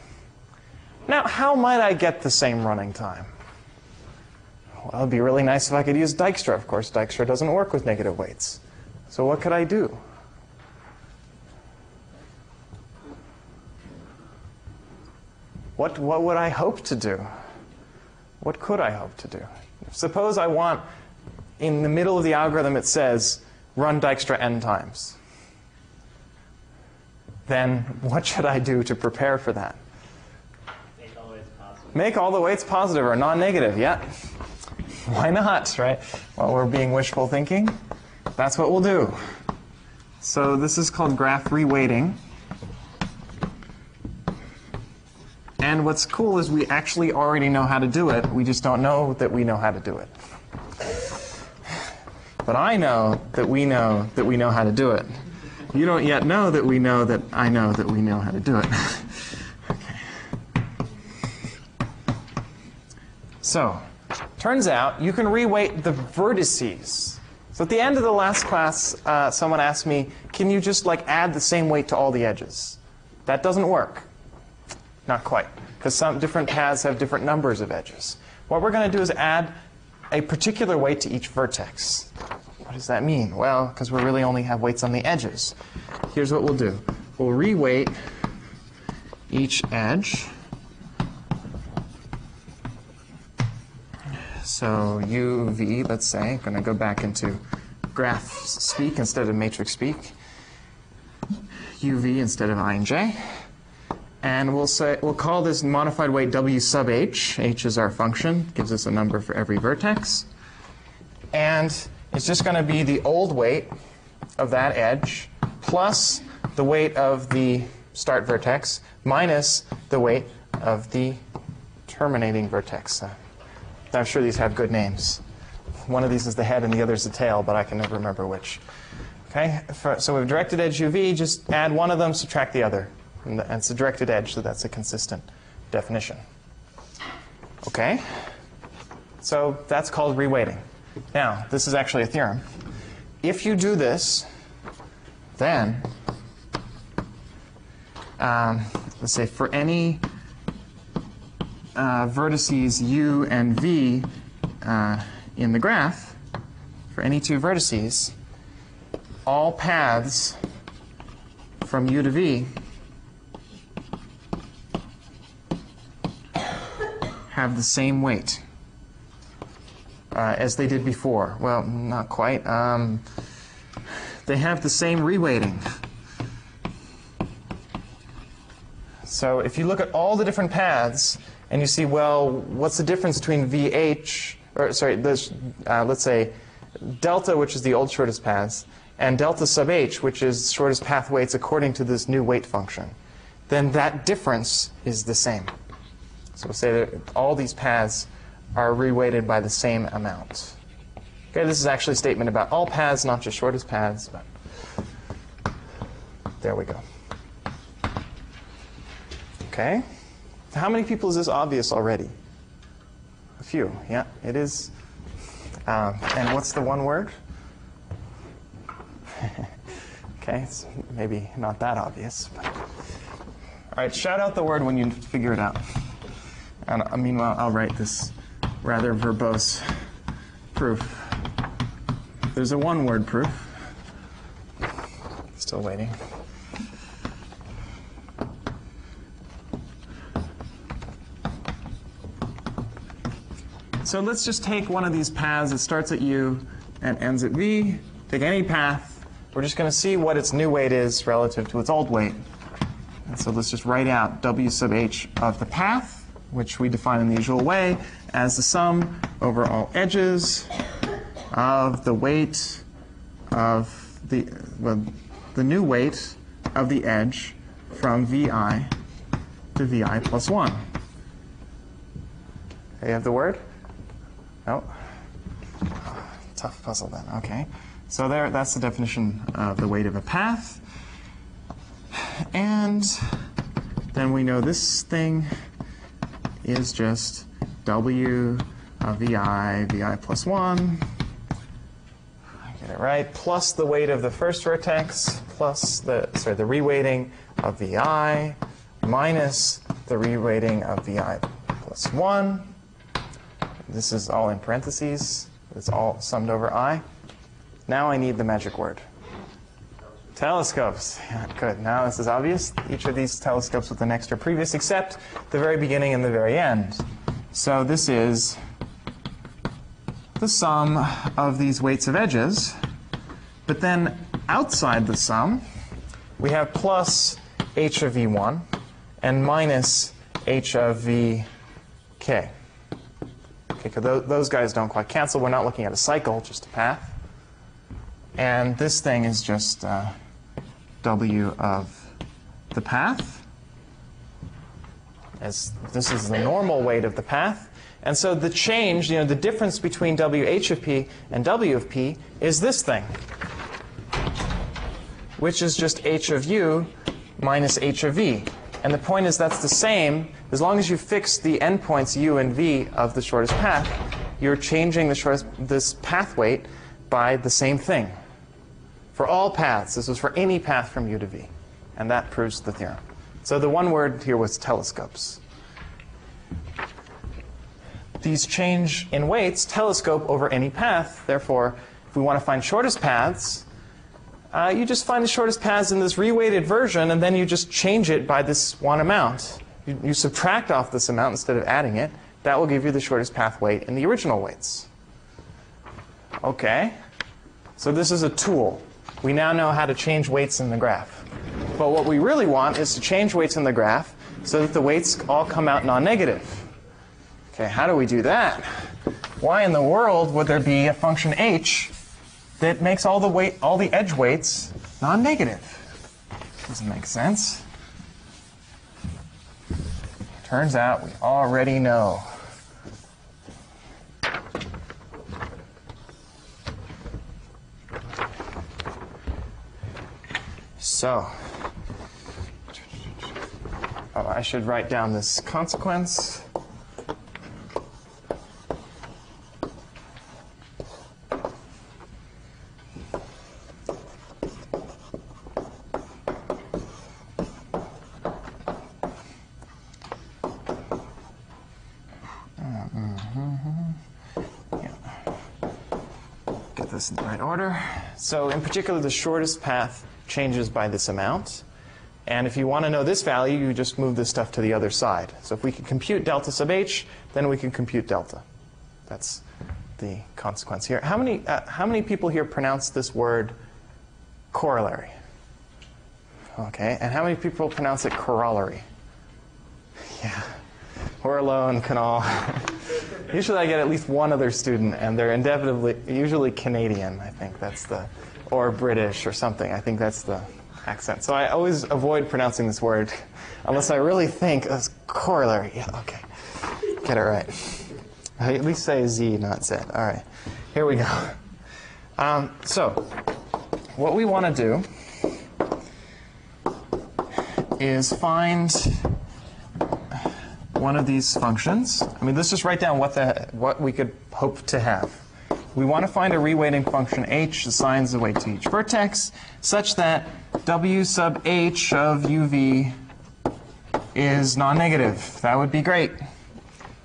Now, how might I get the same running time? Well, it'd be really nice if I could use Dijkstra. Of course, Dijkstra doesn't work with negative weights. So what could I do? What would I hope to do? What could I hope to do? Suppose I want, in the middle of the algorithm it says, run Dijkstra n times. then what should I do to prepare for that? Make all the weights positive. Make all the weights positive or non-negative, yeah. Why not, right? Well, we're being wishful thinking. That's what we'll do. So this is called graph reweighting. And what's cool is we actually already know how to do it. We just don't know that we know how to do it. But I know that we know how to do it. You don't yet know that we know that I know that we know how to do it. Okay. So, turns out you can reweight the vertices. So at the end of the last class, someone asked me, can you just like add the same weight to all the edges? That doesn't work. Not quite, because some different paths have different numbers of edges. What we're going to do is add a particular weight to each vertex. What does that mean? Well, because we really only have weights on the edges. Here's what we'll do. We'll reweight each edge. So UV, let's say, I'm going to go back into graph speak instead of matrix speak. UV instead of I and J. And we'll call this modified weight W sub H. H is our function, gives us a number for every vertex. And it's just going to be the old weight of that edge plus the weight of the start vertex minus the weight of the terminating vertex. I'm sure these have good names. One of these is the head and the other is the tail, but I can never remember which. Okay, so we've directed edge UV, just add one of them, subtract the other. And it's a directed edge, so that's a consistent definition. Okay, so that's called reweighting. Now, this is actually a theorem. If you do this, then, let's say for any vertices U and V in the graph, for any two vertices, all paths from U to V have the same weight as they did before. Well, not quite. They have the same reweighting. So if you look at all the different paths and you see, well, what's the difference between VH, or sorry, let's say delta, which is the old shortest paths, and delta sub H, which is shortest path weights according to this new weight function, then that difference is the same. So we'll say that all these paths are reweighted by the same amount. Okay, this is actually a statement about all paths, not just shortest paths, but there we go. Okay, how many people is this obvious already? A few, yeah, it is. And what's the one word? Okay, it's maybe not that obvious. But. All right, shout out the word when you figure it out. And meanwhile, I'll write this rather verbose proof. There's a one-word proof. Still waiting. So let's just take one of these paths that starts at U and ends at V. Take any path. We're just going to see what its new weight is relative to its old weight. And so let's just write out W sub H of the path, which we define in the usual way as the sum over all edges of the weight of the new weight of the edge from VI to VI plus 1. Okay, you have the word? No? Oh, tough puzzle then. Okay. So that's the definition of the weight of a path. And then we know this thing is just W of VI plus 1. I get it right. Plus the weight of the first vertex, plus the reweighting of VI, minus the reweighting of VI plus 1. This is all in parentheses. It's all summed over I. Now I need the magic word. Telescopes. Yeah, good. Now this is obvious. Each of these telescopes with an extra previous, except the very beginning and the very end. So this is the sum of these weights of edges. But then outside the sum, we have plus h of v1 and minus h of vk. Okay, because those guys don't quite cancel. We're not looking at a cycle, just a path. And this thing is just w of the path, as this is the normal weight of the path. And so the change, the difference between wh of p and w of p is this thing, which is just h of u minus h of v. And the point is that's the same. As long as you fix the endpoints u and v of the shortest path, you're changing this path weight by the same thing. For all paths, this was for any path from u to v. And that proves the theorem. So the one word here was telescopes. These change in weights telescope over any path. Therefore, if we want to find shortest paths, you just find the shortest paths in this reweighted version, and then you just change it by this one amount. You subtract off this amount instead of adding it. That will give you the shortest path weight in the original weights. OK. So this is a tool. We now know how to change weights in the graph. But what we really want is to change weights in the graph so that the weights all come out non-negative. OK, how do we do that? Why in the world would there be a function h that makes all the edge weights non-negative? Doesn't make sense. Turns out we already know. So, I should write down this consequence. Get this in the right order. So in particular, the shortest path changes by this amount. And if you want to know this value, you just move this stuff to the other side. So if we can compute delta sub h, then we can compute delta. That's the consequence here. How many people here pronounce this word corollary? OK. And how many people pronounce it corollary? Yeah. We're alone, Canal. Usually I get at least one other student, and they're usually Canadian, I think that's the, or British or something. I think that's the accent. So I always avoid pronouncing this word unless I really think it's corollary. Yeah, OK. Get it right. I at least say Z, not Z. All right. Here we go. So what we want to do is find one of these functions. I mean, let's just write down what we could hope to have. We want to find a reweighting function h assigns the weight to each vertex such that w sub h of uv is non-negative. That would be great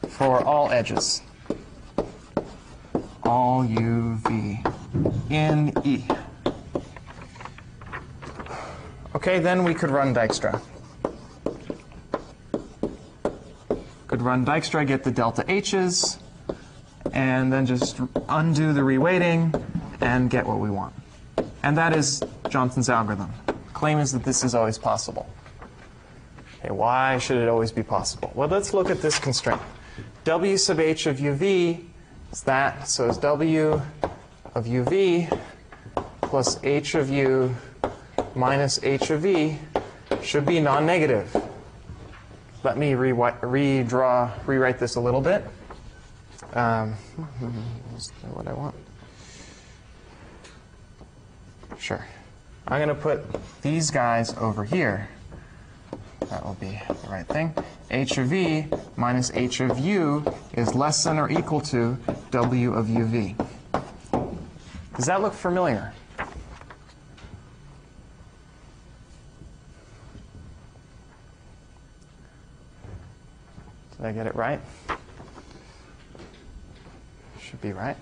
for all edges. All uv in E. OK, then we could run Dijkstra. Could run Dijkstra, get the delta h's, and then just undo the reweighting and get what we want. And that is Johnson's algorithm. Claim is that this is always possible. Okay, why should it always be possible? Well, let's look at this constraint. W sub h of uv is that. So it's w of uv plus h of u minus h of v should be non-negative. Let me rewrite this a little bit. Is that what I want? Sure. I'm going to put these guys over here. That will be the right thing. H of v minus h of u is less than or equal to w of uv. Does that look familiar? Did I get it right? Should be right.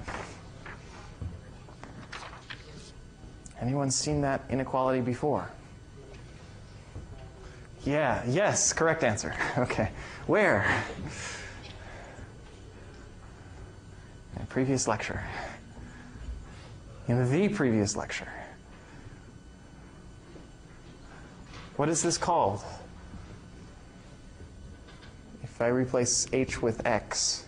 Anyone seen that inequality before? Yeah, yes, correct answer. OK. Where? In a previous lecture. In the previous lecture. What is this called? If I replace h with x.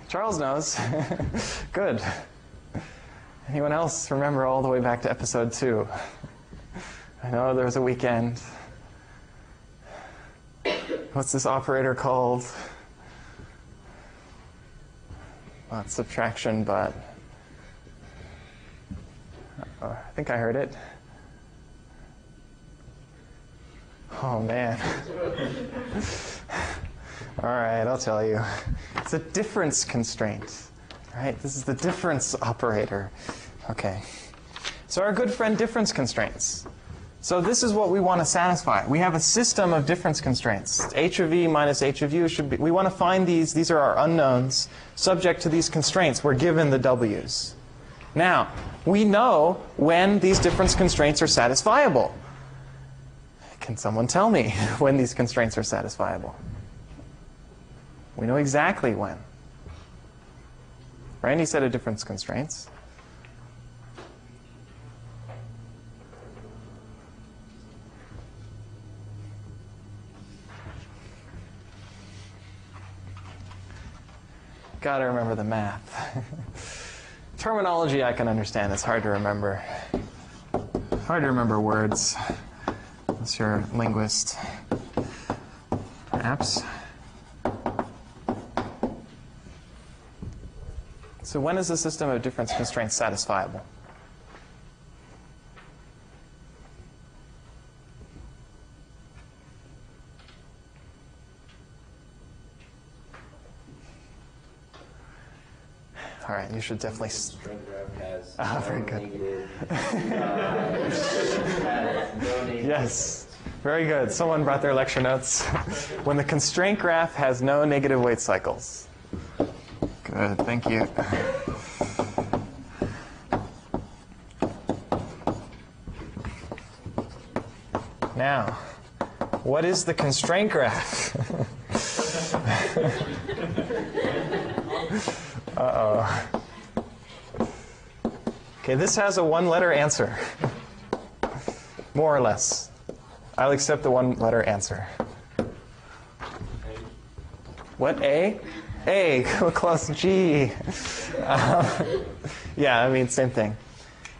Charles knows. Good. Anyone else remember all the way back to episode 2? I know there was a weekend. What's this operator called? Not subtraction, but I think I heard it. Oh, man. All right, I'll tell you. It's a difference constraint. Right? This is the difference operator. Okay. So our good friend difference constraints. So this is what we want to satisfy. We have a system of difference constraints. H of E minus H of U should be, we want to find these. These are our unknowns subject to these constraints. We're given the W's. Now, we know when these difference constraints are satisfiable. Can someone tell me when these constraints are satisfiable? We know exactly when. Randy said a difference constraints. Got to remember the math. Terminology I can understand. It's hard to remember. Hard to remember words. Unless you're a linguist. Perhaps. So when is the system of difference constraints satisfiable? All right, you should definitely. Constraint graph has Very good. negative, Yes, very good. Someone brought their lecture notes. When the constraint graph has no negative weight cycles. Good, thank you. Now, what is the constraint graph? Uh-oh. Okay, this has a one-letter answer. More or less. I'll accept the one-letter answer. What, A? A, close, G. Yeah, I mean, same thing.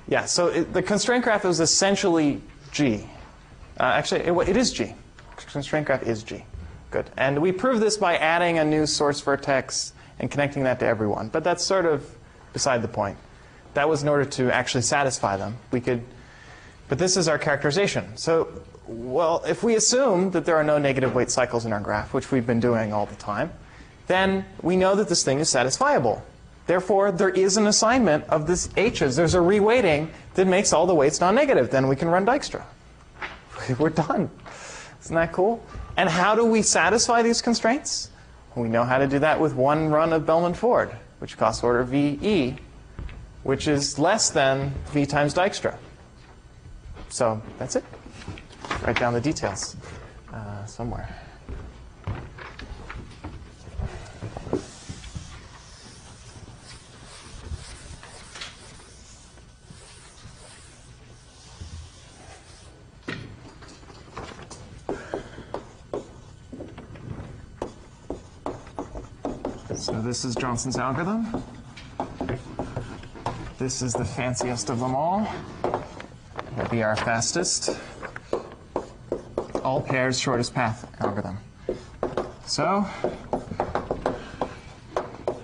Yeah, so the constraint graph is essentially G. Actually, it is G. Constraint graph is G. Good. And we prove this by adding a new source vertex and connecting that to everyone. But that's sort of beside the point. That was in order to actually satisfy them. But this is our characterization. So, well, if we assume that there are no negative weight cycles in our graph, which we've been doing all the time, then we know that this thing is satisfiable. Therefore, there is an assignment of this h's. There's a reweighting that makes all the weights non-negative. Then we can run Dijkstra. We're done. Isn't that cool? And how do we satisfy these constraints? We know how to do that with one run of Bellman-Ford, which costs order VE, which is less than V times Dijkstra. So that's it. Write down the details somewhere. So this is Johnson's algorithm. This is the fanciest of them all. It'll be our fastest. All pairs shortest path algorithm. So,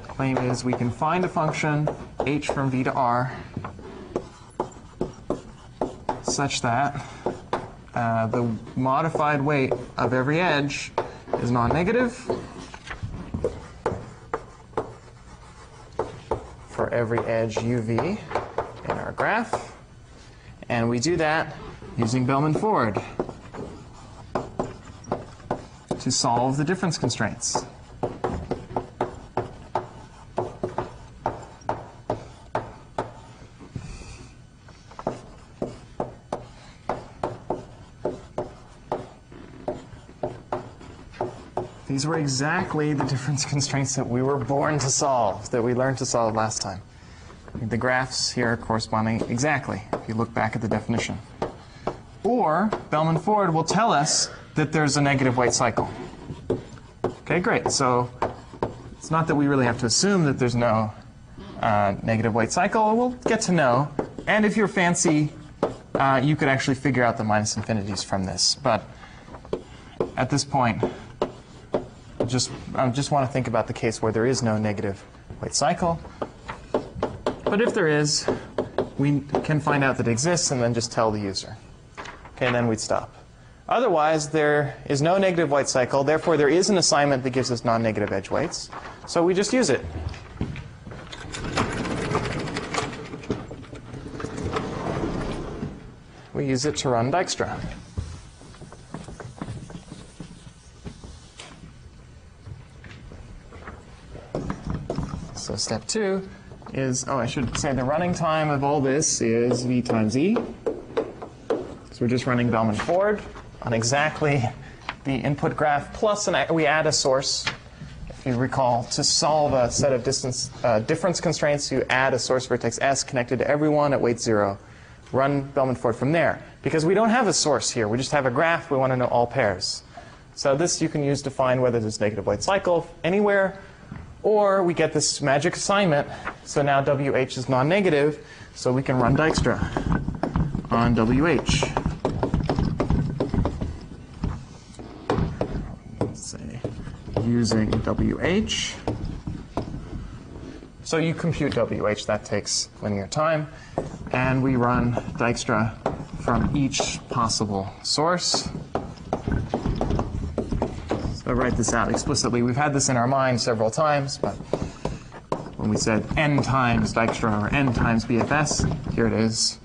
claim is we can find a function h from v to r such that the modified weight of every edge is non-negative for every edge uv in our graph. And we do that using Bellman-Ford to solve the difference constraints. These were exactly the difference constraints that we were born to solve, that we learned to solve last time. The graphs here are corresponding exactly, if you look back at the definition. Or Bellman-Ford will tell us that there's a negative weight cycle. Okay, great. So it's not that we really have to assume that there's no negative weight cycle. We'll get to know. And if you're fancy, you could actually figure out the minus infinities from this. But at this point, I just want to think about the case where there is no negative weight cycle. But if there is, we can find out that it exists and then just tell the user. Okay, and then we'd stop. Otherwise, there is no negative weight cycle. Therefore, there is an assignment that gives us non-negative edge weights. So we just use it. We use it to run Dijkstra. So step 2 is, I should say the running time of all this is v times e. So we're just running Bellman-Ford on exactly the input graph, plus we add a source. If you recall, to solve a set of difference constraints, you add a source vertex S connected to everyone at weight 0. Run Bellman-Ford from there. Because we don't have a source here. We just have a graph. We want to know all pairs. So this you can use to find whether there's negative weight cycle anywhere. Or we get this magic assignment. So now WH is non-negative. So we can run Dijkstra on WH. Let's say using WH. So you compute WH. That takes linear time. And we run Dijkstra from each possible source. So I write this out explicitly. We've had this in our mind several times, but when we said n times Dijkstra or n times BFS, here it is.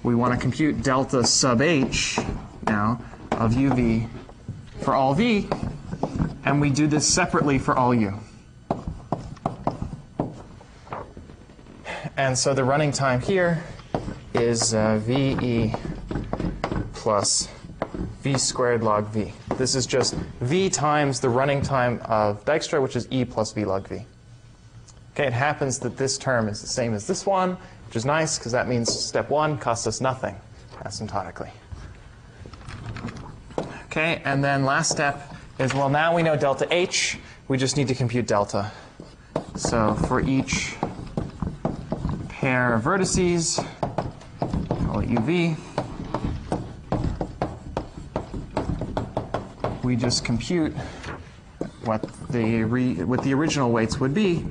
We want to compute delta sub h now of uv for all v, and we do this separately for all u. And so the running time here is VE plus V squared log V. This is just V times the running time of Dijkstra, which is E plus V log V. Okay, it happens that this term is the same as this one, which is nice because that means step 1 costs us nothing asymptotically. Okay, and then last step is, well, now we know delta H. We just need to compute delta. So for each pair of vertices, call it UV, we just compute what the original weights would be,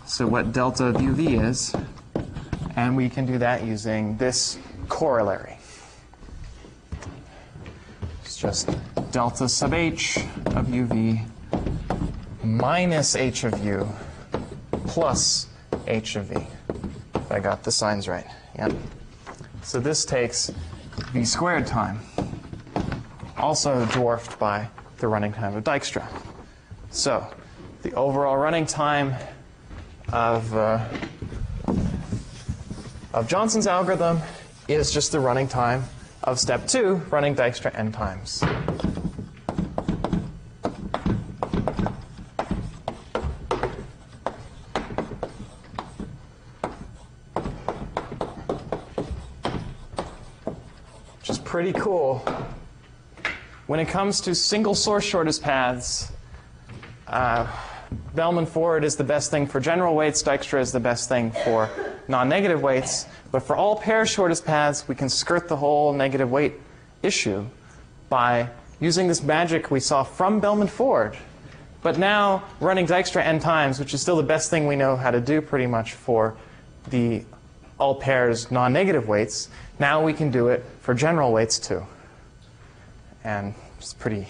so what delta of UV is, and we can do that using this corollary. It's just delta sub H of UV minus H of U plus H of V. If I got the signs right. Yep. So this takes V squared time, also dwarfed by the running time of Dijkstra. So the overall running time of Johnson's algorithm is just the running time of step 2, running Dijkstra n times. Which is pretty cool. When it comes to single source shortest paths, Bellman-Ford is the best thing for general weights. Dijkstra is the best thing for non-negative weights. But for all pair shortest paths, we can skirt the whole negative weight issue by using this magic we saw from Bellman-Ford. But now running Dijkstra n times, which is still the best thing we know how to do pretty much for the all pairs non-negative weights, now we can do it for general weights too. And it's a pretty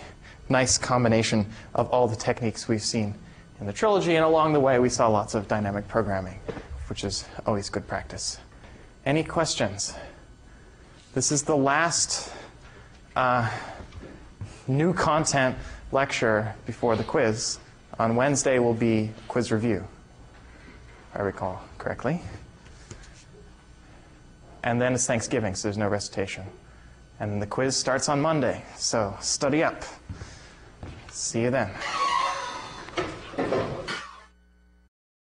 nice combination of all the techniques we've seen in the trilogy. And along the way, we saw lots of dynamic programming, which is always good practice. Any questions? This is the last new content lecture before the quiz. On Wednesday will be quiz review, if I recall correctly. And then it's Thanksgiving, so there's no recitation. And the quiz starts on Monday, so study up. See you then. Right.